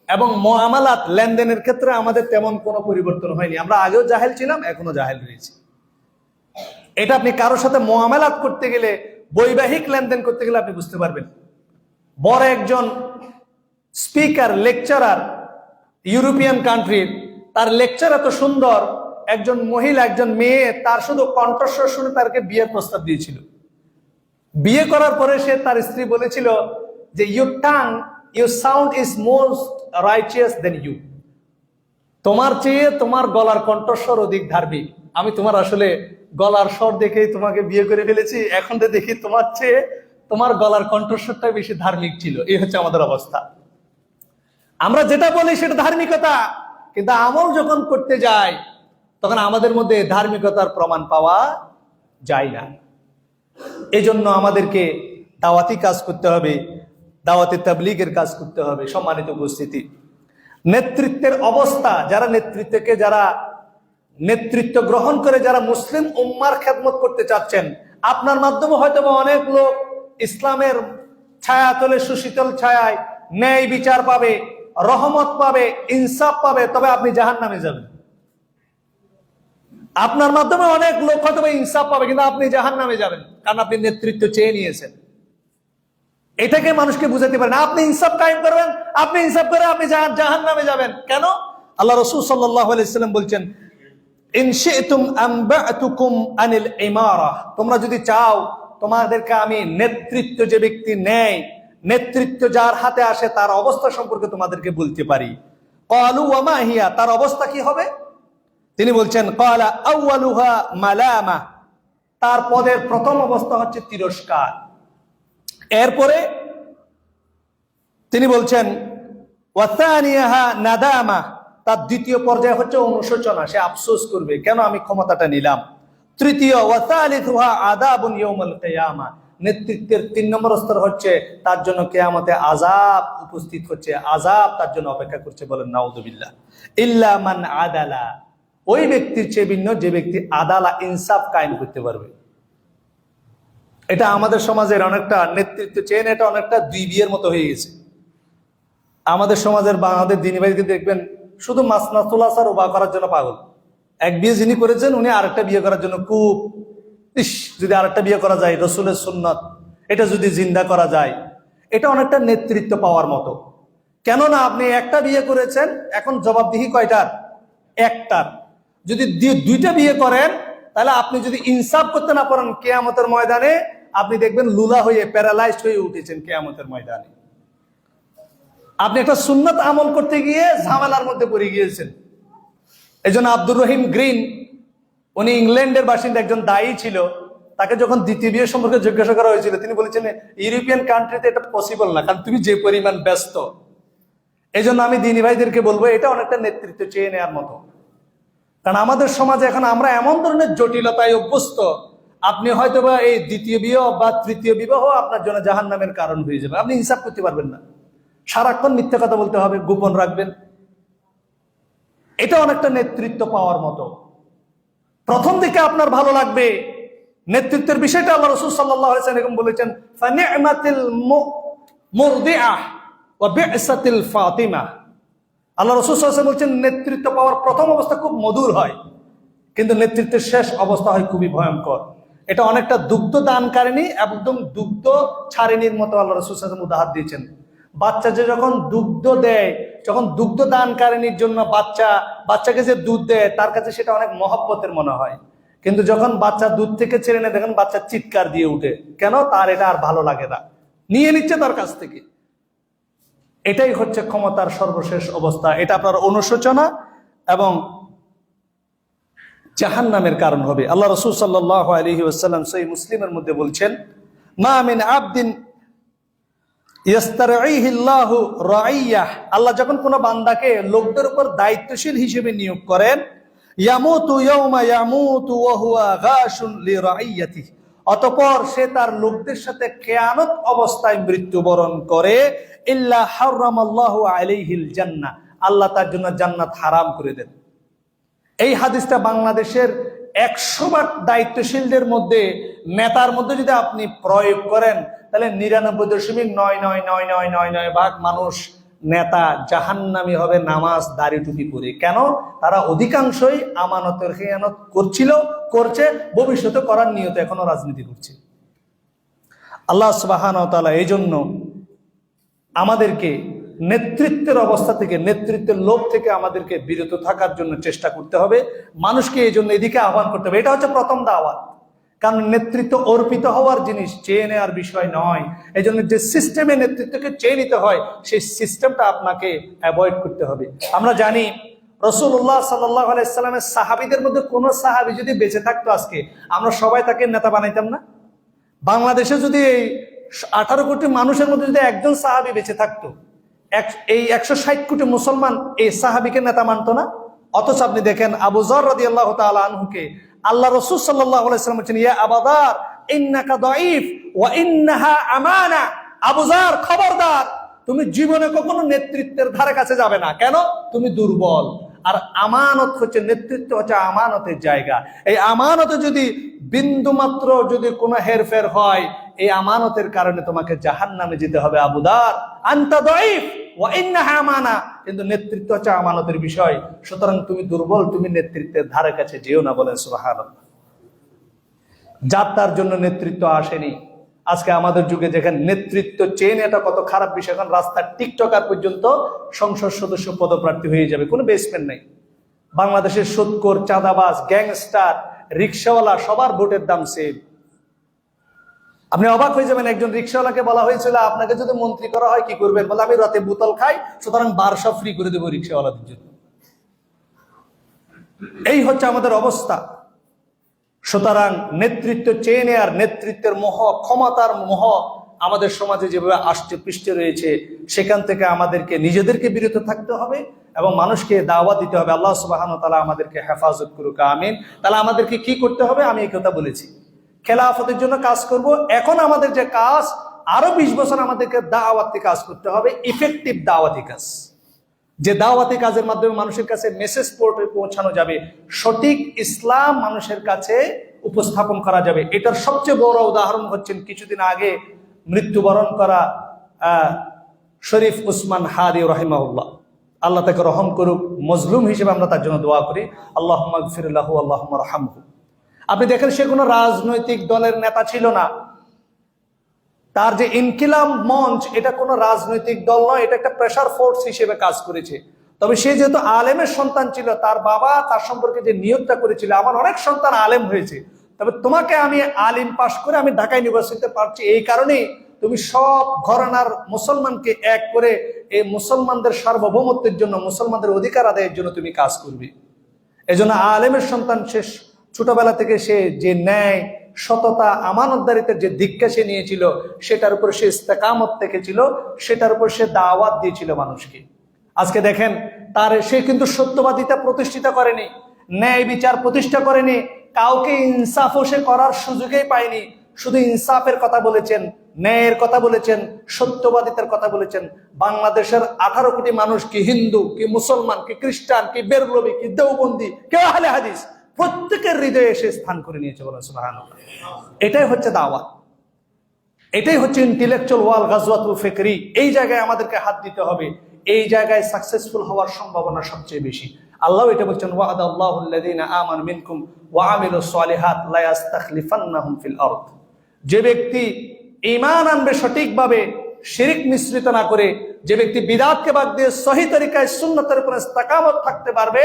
এবং মুআমালাত লেনদেনের ক্ষেত্রে আমাদের তেমন কোনো পরিবর্তন হয়নি। আমরা আগেও জাহেল ছিলাম, এখনো জাহেল রয়েছি। এটা আপনি কারোর সাথে মুআমালাত করতে গেলে, বৈবাহিক লেনদেন করতে গেলে আপনি বুঝতে পারবেন। বড় একজন স্পিকার, লেকচারার, ইউরোপিয়ান কান্ট্রির, তার লেকচার এত সুন্দর, একজন মহিলা, একজন মেয়ে তার শুধু কণ্ঠস্বর শুনে তাকে বিয়ের প্রস্তাব দিয়েছিল। বিয়ে করার পরে সে তার স্ত্রী বলেছিল যে your tongue, your sound is most righteous than you, তোমার চেয়ে তোমার গলার কণ্ঠস্বর অধিক ধার্মিক। আমি তোমার আসলে গলার স্বর দেখেই তোমাকে বিয়ে করে ফেলেছি, এখন তো দেখি তোমার চেয়ে তোমার গলার কণ্ঠস্বরটাই বেশি ধার্মিক ছিল। এই হচ্ছে আমাদের অবস্থা। আমরা যেটা বলি সেটা ধার্মিকতা, কিন্তু আমল যখন করতে যাই তখন আমাদের মধ্যে ধার্মিকতার প্রমাণ পাওয়া যায় না। এজন্য আমাদেরকে দাওয়াতি কাজ করতে হবে, দাওয়াতে তাবলীগের কাজ করতে হবে। সম্মানিত উপস্থিতি, নেতৃত্বের অবস্থা, যারা নেতৃত্ব গ্রহণ করে যারা মুসলিম উম্মার খেদমত করতে চাচ্ছেন, আপনার মাধ্যমে হয়তো অনেক লোক ইসলামের ছায়াতলে, সুশীতল ছায়ায় ন্যায় বিচার পাবে, রহমত পাবে, ইনসাফ পাবে, তবে আপনি জাহান্নামে যাবেন। আপনার মাধ্যমে অনেক লোক হয়তো ইনসাফ পাবে, কিন্তু আপনি জাহান্নামে যাবেন, কারণ আপনি নেতৃত্ব চেয়ে নিয়েছেন। এটাকে মানুষকে বুঝাতে পারেন। আপনি ইনসাফ কায়েম করবেন, আপনি ইনসাফ করে আপনি জাহান্নামে যাবেন কেন? আল্লাহ রাসূল সাল্লাল্লাহু আলাইহি ওয়াসাল্লাম বলছেন, ইন শি'তুম আমবা'তুকুম আনিল ইমারা, তোমরা যদি চাও তোমাদেরকে আমি নেতৃত্ব, যে ব্যক্তি নেয় নেতৃত্ব যার হাতে আসে তার অবস্থা সম্পর্কে তোমাদেরকে বলতে পারি। ক্বালু ওয়া মা হিয়া, তার অবস্থা কি হবে? তিনি বলছেন, ক্বালা আউয়ালুহা মালামা, তার পদের প্রথম অবস্থা হচ্ছে তিরস্কার। এরপরে তিনি বলছেন ওয়া সানিয়াহা নাদামা, তার দ্বিতীয় পর্যায়ে হচ্ছে অনুশোচনা, সে আফসোস করবে কেন আমি ক্ষমতাটা নিলাম। তৃতীয় ওয়া সালিসুহা আযাবুন ইয়াউমাল কিয়ামা, নেতৃত্বের ৩ নম্বর স্তর হচ্ছে তার জন্য কিয়ামতে আযাব উপস্থিত হচ্ছে, আযাব তার জন্য অপেক্ষা করছে। বলেন নাউযুবিল্লাহ। ইল্লা মান আদালা, ওই ব্যক্তির চেয়ে ভিন্ন যে ব্যক্তি আদালা, ইনসাফ কায়েম করতে পারবে। এটা আমাদের সমাজের অনেকটা নেতৃত্ব চেন, এটা অনেকটা ২ বিয়ের মতো হয়ে গেছে। আমাদের সমাজের বা আমাদের দিনী ভাইকে দেখবেন শুধু মাসনাতুল আসার ওবা করার জন্য পাগল। এক বিয়ে যিনি করেছেন উনি আরেকটা বিয়ে করার জন্য খুব, যদি আরেকটা বিয়ে করা যায়, রসুলের সুন্নাত এটা যদি জিন্দা করা যায়, এটা অনেকটা নেতৃত্ব পাওয়ার মতো। কেননা আপনি একটা বিয়ে করেছেন, এখন জবাবদিহি কয়টার? একটার। যদি 2টা বিয়ে করেন, তাহলে আপনি যদি ইনসাফ করতে না পারেন, কিয়ামতের ময়দানে আপনি দেখবেন লুলা হয়ে, প্যারালাইজড হয়ে উঠেছেন কিয়ামতের ময়দানে। আপনি একটা সুন্নাত আমল করতে গিয়ে ঝামেলার মধ্যে পড়ে গিয়েছেন। এই জন্য আব্দুর রহিম গ্রিন, উনি ইংল্যান্ডের বাসিন্দা, একজন দায়ী ছিল। তাকে যখন দ্বিতীয় বিয়ে সম্পর্কে জিজ্ঞাসা করা হয়েছিল, তিনি বলেছেন ইউরোপিয়ান কান্ট্রিতে এটা পসিবল না, কারণ তুমি যে পরিমাণ ব্যস্ত। এই জন্য আমি দিনী ভাইদেরকে বলবো, এটা অনেকটা নেতৃত্ব চেয়ে নেওয়ার মতো। কারণ আমাদের সমাজে এখন আমরা এমন ধরনের জটিলতায় অভ্যস্ত, আপনি হয়তো বা এই দ্বিতীয় বিবাহ বা তৃতীয় বিবাহ আপনার জন্য জাহান্নামের কারণ হয়ে যাবে। আপনি ইনসাফ করতে পারবেন না, সারাক্ষণ মিথ্যা কথা বলতে হবে, গোপন রাখবেন। এটা অনেকটা নেতৃত্ব পাওয়ার মতো। প্রথম দিকে আপনার ভালো লাগবে নেতৃত্বের বিষয়টা। আল্লাহ রাসূল সাল্লাল্লাহু আলাইহি ওয়াসাল্লাম বলেছেন, ফানি'মাতিল মুরদিআহ ওয়া বি'সাতিল ফাতিমা। আল্লাহ রাসূল সাল্লাল্লাহু আলাইহি ওয়াসাল্লাম বলছেন, নেতৃত্ব পাওয়ার প্রথম অবস্থা খুব মধুর হয়, কিন্তু নেতৃত্বের শেষ অবস্থা হয় খুবই ভয়ঙ্কর। এটা অনেকটা দুগ্ধ দানকারিণী, একদম দুগ্ধ ছাড়িনীর মতো আল্লাহ রাসূল সাল্লাল্লাহু আলাইহি ওয়াসাল্লাম উদাহরণ দিয়েছেন। বাচ্চা যে যখন দুগ্ধ দেয়, যখন দুগ্ধ দানকারিনীর জন্য বাচ্চাকে যে দুধ দেয়, তার কাছে সেটা অনেক মহব্বতের মনে হয়। কিন্তু যখন বাচ্চা দুধ থেকে ছেড়ে নেয়, দেখেন বাচ্চা চিৎকার দিয়ে উঠে, কেন? তার এটা আর ভালো লাগে না, নিয়ে নিচ্ছে তার কাছ থেকে। এটাই হচ্ছে ক্ষমতার সর্বশেষ অবস্থা। এটা আপনার অনুশোচনা এবং জাহান্নামের কারণ হবে। আল্লাহ রাসূল সাল্লাল্লাহু আলাইহি ওয়াসাল্লাম সহিহ মুসলিমের মধ্যে বলছেন, মা মিন আবদিন ইয়াস্তারঈহিল্লাহু রাইয়াহ, আল্লাহ যখন কোনো বান্দাকে লোকদের উপর দায়িত্বশীল হিসেবে নিয়োগ করেন, ইয়ামুতু ইয়াউমা ইয়ামুতু ওয়া হুয়া গাশুন লিরাইয়াতিহি, অতঃপর সে তার লোকদের সাথে খেয়ানত অবস্থায় মৃত্যুবরণ করে, ইল্লা হারামাল্লাহু আলাইহিল জান্নাহ, আল্লাহ তার জন্য জান্নাত হারাম করে দেন। এই হাদিসটা বাংলাদেশের 100 দায়িত্বশীলদের মধ্যে, নেতার মধ্যে যদি আপনি প্রয়োগ করেন, তাহলে 99.99999 মানুষ নেতা জাহান্নামী হবে নামাজ দাড়ি টুপি পরে। কেন? তারা অধিকাংশই আমানতের খেয়ানত করছে, ভবিষ্যতে করার নিয়তে এখনো রাজনীতি করছে। আল্লাহ সুবহানাহু ওয়া তাআলা এই জন্য আমাদেরকে নেতৃত্বের অবস্থা থেকে, নেতৃত্বের লোভ থেকে আমাদেরকে বিরত থাকার জন্য চেষ্টা করতে হবে। মানুষকে এই জন্য এদিকে আহ্বান করতে হবে। এটা হচ্ছে প্রথম দাওয়াত। কারণ নেতৃত্ব অর্পিত হওয়ার জিনিস, চেয়ে নেওয়ার বিষয় নয়। এই জন্য যে সিস্টেমে নেতৃত্বকে চেয়ে নিতে হয়, সেই সিস্টেমটা আপনাকে অ্যাভয়েড করতে হবে। আমরা জানি রাসূলুল্লাহ সাল্লাল্লাহু আলাইহি ওয়াসাল্লামের সাহাবীদের মধ্যে কোন সাহাবী যদি বেঁচে থাকতো আজকে, আমরা সবাই তাকে নেতা বানাইতাম না? বাংলাদেশে যদি এই 18 কোটি মানুষের মধ্যে যদি একজন সাহাবী বেঁচে থাকতো, এই 160 কোটি মুসলমান এই সাহাবীকে নেতা মানতো না? অথচ আপনি দেখেন আবু যর রাদিয়াল্লাহু তাআলা আনহুকে আল্লাহ রাসূল সাল্লাল্লাহু আলাইহি ওয়াসাল্লাম বলেছেন, ইয়া আবু যর ইন্নাকা দাঈফ ওয়া ইন্নাহা আমানা, আবু যর খবরদার, তুমি জীবনে কখনো নেতৃত্বের ধারে কাছে যাবে না। কেন? তুমি দুর্বল। আর আমানত হচ্ছে, নেতৃত্ব হচ্ছে আমানতের জায়গা। এই আমানতে যদি বিন্দু মাত্র যদি কোনো হেরফের হয়, এই আমানতের কারণে তোমাকে জাহান্নামে যেতে হবে। আবু দার আনতা দাঈফ ওয়া ইন্নাহা আমানা, কিন্তু নেতৃত্ব হচ্ছে আমানতের বিষয়, সুতরাং তুমি দুর্বল, তুমি নেতৃত্বের ধারে কাছে যেও না। বলেন সুবহানাল্লাহ। যার তার জন্য নেতৃত্ব আসেনি। আজকে আমাদের যুগে যেখানে নেতৃত্ব চেন, এটা কত খারাপ বিষয়। এখন রাস্তার টিকটকার পর্যন্ত সংসদ সদস্য পদপ্রার্থী হয়ে যাবে, কোনো বেসমেন্ট নেই। বাংলাদেশের সুদখোর, চাঁদাবাজ, গ্যাংস্টার, রিক্সাওয়ালা, সবার ভোটের দাম সেম। আপনি অবাক হয়ে যাবেন, একজন রিক্সাওয়ালাকে বলা হয়েছিল আপনাকে যদি মন্ত্রী করা হয় কি করবেন? বলে আমি রাতে বোতল খাই, সুতরাং বার সব ফ্রি করে দেবো রিক্সাওয়ালাদের জন্য। এই হচ্ছে আমাদের অবস্থা। সুতরাং নেতৃত্ব চেয়ে নেয়ার, নেতৃত্বের মোহ, ক্ষমতার মোহ আমাদের সমাজে যেভাবে আষ্টে পৃষ্ঠে রয়েছে, সেখান থেকে আমাদেরকে নিজেদেরকে বিরত থাকতে হবে এবং মানুষকে দাওয়াত দিতে হবে। আল্লাহ সুবহানাহু ওয়া তাআলা আমাদেরকে হেফাজত করুক, আমিন। তাহলে আমাদেরকে কি করতে হবে? আমি এই কথা বলেছি, খেলাফতের জন্য কাজ করব। এখন আমাদের যে কাজ, আরো 20 বছর আমাদেরকে দাওয়াতি কাজ করতে হবে, ইফেক্টিভ দাওয়াতি কাজ, যে দাওয়াতি কাজের মাধ্যমে মানুষের কাছে মেসেজ পৌঁছানো যাবে, সঠিক ইসলাম মানুষের কাছে উপস্থাপন করা যাবে। এটার সবচেয়ে বড় উদাহরণ হচ্ছেন কিছুদিন আগে মৃত্যুবরণ করা শরীফ উসমান হাদি রাহিমাহুল্লাহ। আল্লাহ তাকে রহম করুক। মজলুম হিসেবে আমরা তার জন্য দোয়া করি, আল্লাহুম্মা গফির লাহু আল্লাহুম্মা রহমহু। আপনি দেখেন, সে কোনো রাজনৈতিক দলের নেতা ছিল না। তার যে ইনকিলাব মঞ্চ, এটা কোনো রাজনৈতিক দল নয়, এটা একটা প্রেসার ফোর্স হিসেবে কাজ করেছে। তবে সে যেহেতু আলেমের সন্তান ছিল, তার বাবা তার সম্পর্কে যে নিয়োগটা করেছিল, আমার অনেক সন্তান আলেম হয়েছে, তবে তোমাকে আমি আলিম পাশ করে আমি ঢাকা ইউনিভার্সিটিতে পারছি, এই কারণেই তুমি সব ঘরানার মুসলমানকে এক করে এই মুসলমানদের সার্বভৌমত্বের জন্য, মুসলমানদের অধিকার আদায়ের জন্য তুমি কাজ করবে। এজন্য আলেমের সন্তান শেষ ছোটবেলা থেকে সে যে ন্যায়, সততা, আমানতদারিতার যে দীক্ষা সে নিয়েছিল, সেটার উপর সে ইস্তেকামত থেকেছিল, সেটার উপর সে দাওয়াত দিয়েছিল মানুষকে। আজকে দেখেন, সে কিন্তু সত্যবাদিতা প্রতিষ্ঠিত করেনি, ন্যায় বিচার প্রতিষ্ঠা করেনি, কাউকে ইনসাফও সে করার সুযোগই পায়নি। শুধু ইনসাফের কথা বলেছেন, ন্যায়ের কথা বলেছেন, সত্যবাদিতার কথা বলেছেন। বাংলাদেশের 18 কোটি মানুষ, কি হিন্দু, কি মুসলমান, কি খ্রিস্টান, কি বেরলভী, কি দেওবন্দি, কেউ আহলে হাদিস, প্রত্যেকের হৃদয়ে এসে স্থান করে নিয়েছে। বলেন সুবহানাল্লাহ। এটাই হচ্ছে দাওয়াত, এটাই হচ্ছে ইন্টেলেকচুয়াল ওয়াল গাজওয়াতুল ফিকরি। এই জায়গায় আমাদেরকে হাত দিতে হবে, এই জায়গায় সাকসেসফুল হওয়ার সম্ভাবনা সবচেয়ে বেশি। আল্লাহ এটা বলছেন, ওয়া'আদাল্লাহুল লাযীনা আমানু মিনকুম ওয়া আমিলুস সালিহাত লা ইস্তাখলিফান্নাহুম ফিল আরদ। যে ব্যক্তি ঈমান আনবে সঠিকভাবে, শিরক মিশ্রিত না করে, যে ব্যক্তি বিদআতকে বাদ দিয়ে সহিহ তরিকায় সুন্নাতের উপর ইস্তেকামত থাকতে পারবে,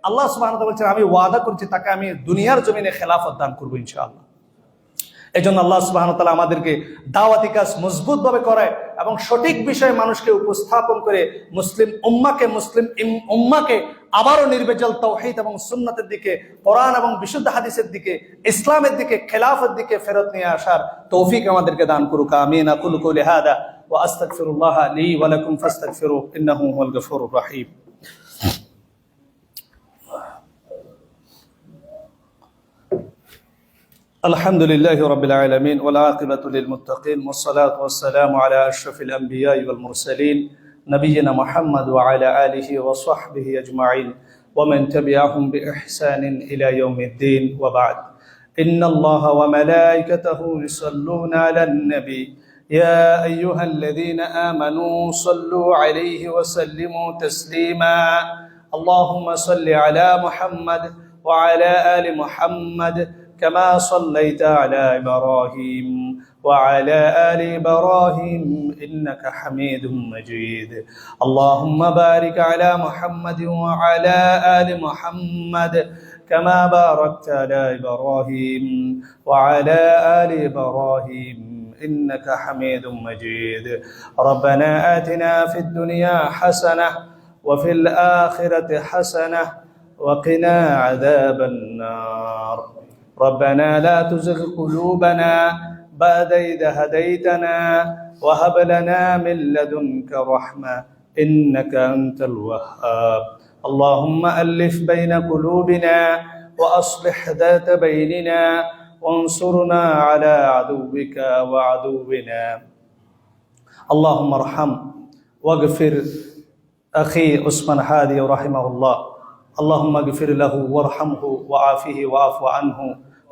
আল্লাহ সুবহানাহু ওয়া তাআলা বলছেন আমি ওয়াদা করছি তাকে আমি দুনিয়ার জমিনে খেলাফত দান করবো ইনশাআল্লাহ। এই জন্য আল্লাহ সুবহানাহু ওয়া তাআলা আমাদেরকে দাওয়াতি কাজ মজবুতভাবে করায় এবং সঠিক বিষয়ে মানুষকে উপস্থাপন করে মুসলিম উম্মাকে আবারও নির্ভেজাল তাওহীদ এবং সুন্নাতের দিকে, কোরআন এবং বিশুদ্ধ হাদিসের দিকে, ইসলামের দিকে, খেলাফতের দিকে ফেরত নিয়ে আসার তৌফিক আমাদেরকে দান করুক, আমিন। আকুলু কওলি হাদা ওয়া আস্তাগফিরুল্লাহ লি ওয়া লাকুম ফাস্তাগফিরু ইন্নাহু হুয়াল গফুরুর রহিম। الحمد لله رب العالمين والعاقبة للمتقين والصلاة والسلام على أشرف الأنبياء والمرسلين نبينا محمد وعلى آله وصحبه أجمعين ومن تبعهم بإحسان إلى يوم الدين وبعد. إن الله وملائكته يصلون على النبي يا أيها الذين آمنوا صلوا عليه وسلموا تسليما. اللهم صل على محمد وعلى آل محمد كما صليت على إبراهيم وعلى آل إبراهيم إنك حميد مجيد. اللهم بارك على محمد وعلى آل محمد كما باركت على إبراهيم وعلى آل إبراهيم إنك حميد مجيد. ربنا آتنا في الدنيا حسنة وفي الآخرة حسنة وقنا عذاب النار. ربنا لا تزغ قلوبنا بعد إذ هديتنا وهب لنا من لدنك رحمة إنك أنت الوهاب. اللهم ألف بين قلوبنا وأصلح ذات بيننا وانصرنا على عدوك وعدونا. اللهم ارحم واغفر أخي عثمان هادي رحمه الله. اللهم اغفر له وارحمه وعافه واعف عنه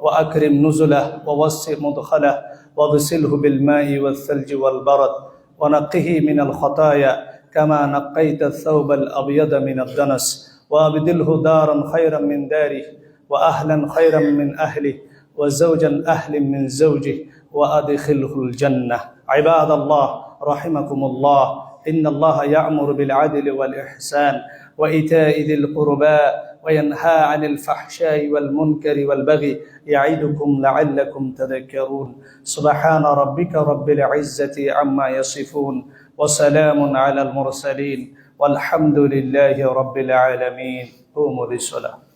وأكرم نزله ووسع مدخله واغسله بالماء والثلج والبرد ونقه من الخطايا كما نقيت الثوب الأبيض من الدنس وأبدله دارا خيرا من داره وأهلا خيرا من أهله وزوجا أهل من زوجه وأدخله الجنة. عباد الله رحمكم الله، إن الله يأمر بالعدل والإحسان وإيتاء ذي القربى وينهى عن الفحشاء والمنكر والبغي يعظكم لعلكم تذكرون. سبحان ربك رب العزة عما يصفون وسلام على المرسلين والحمد لله رب العالمين. قوموا بالصلاة.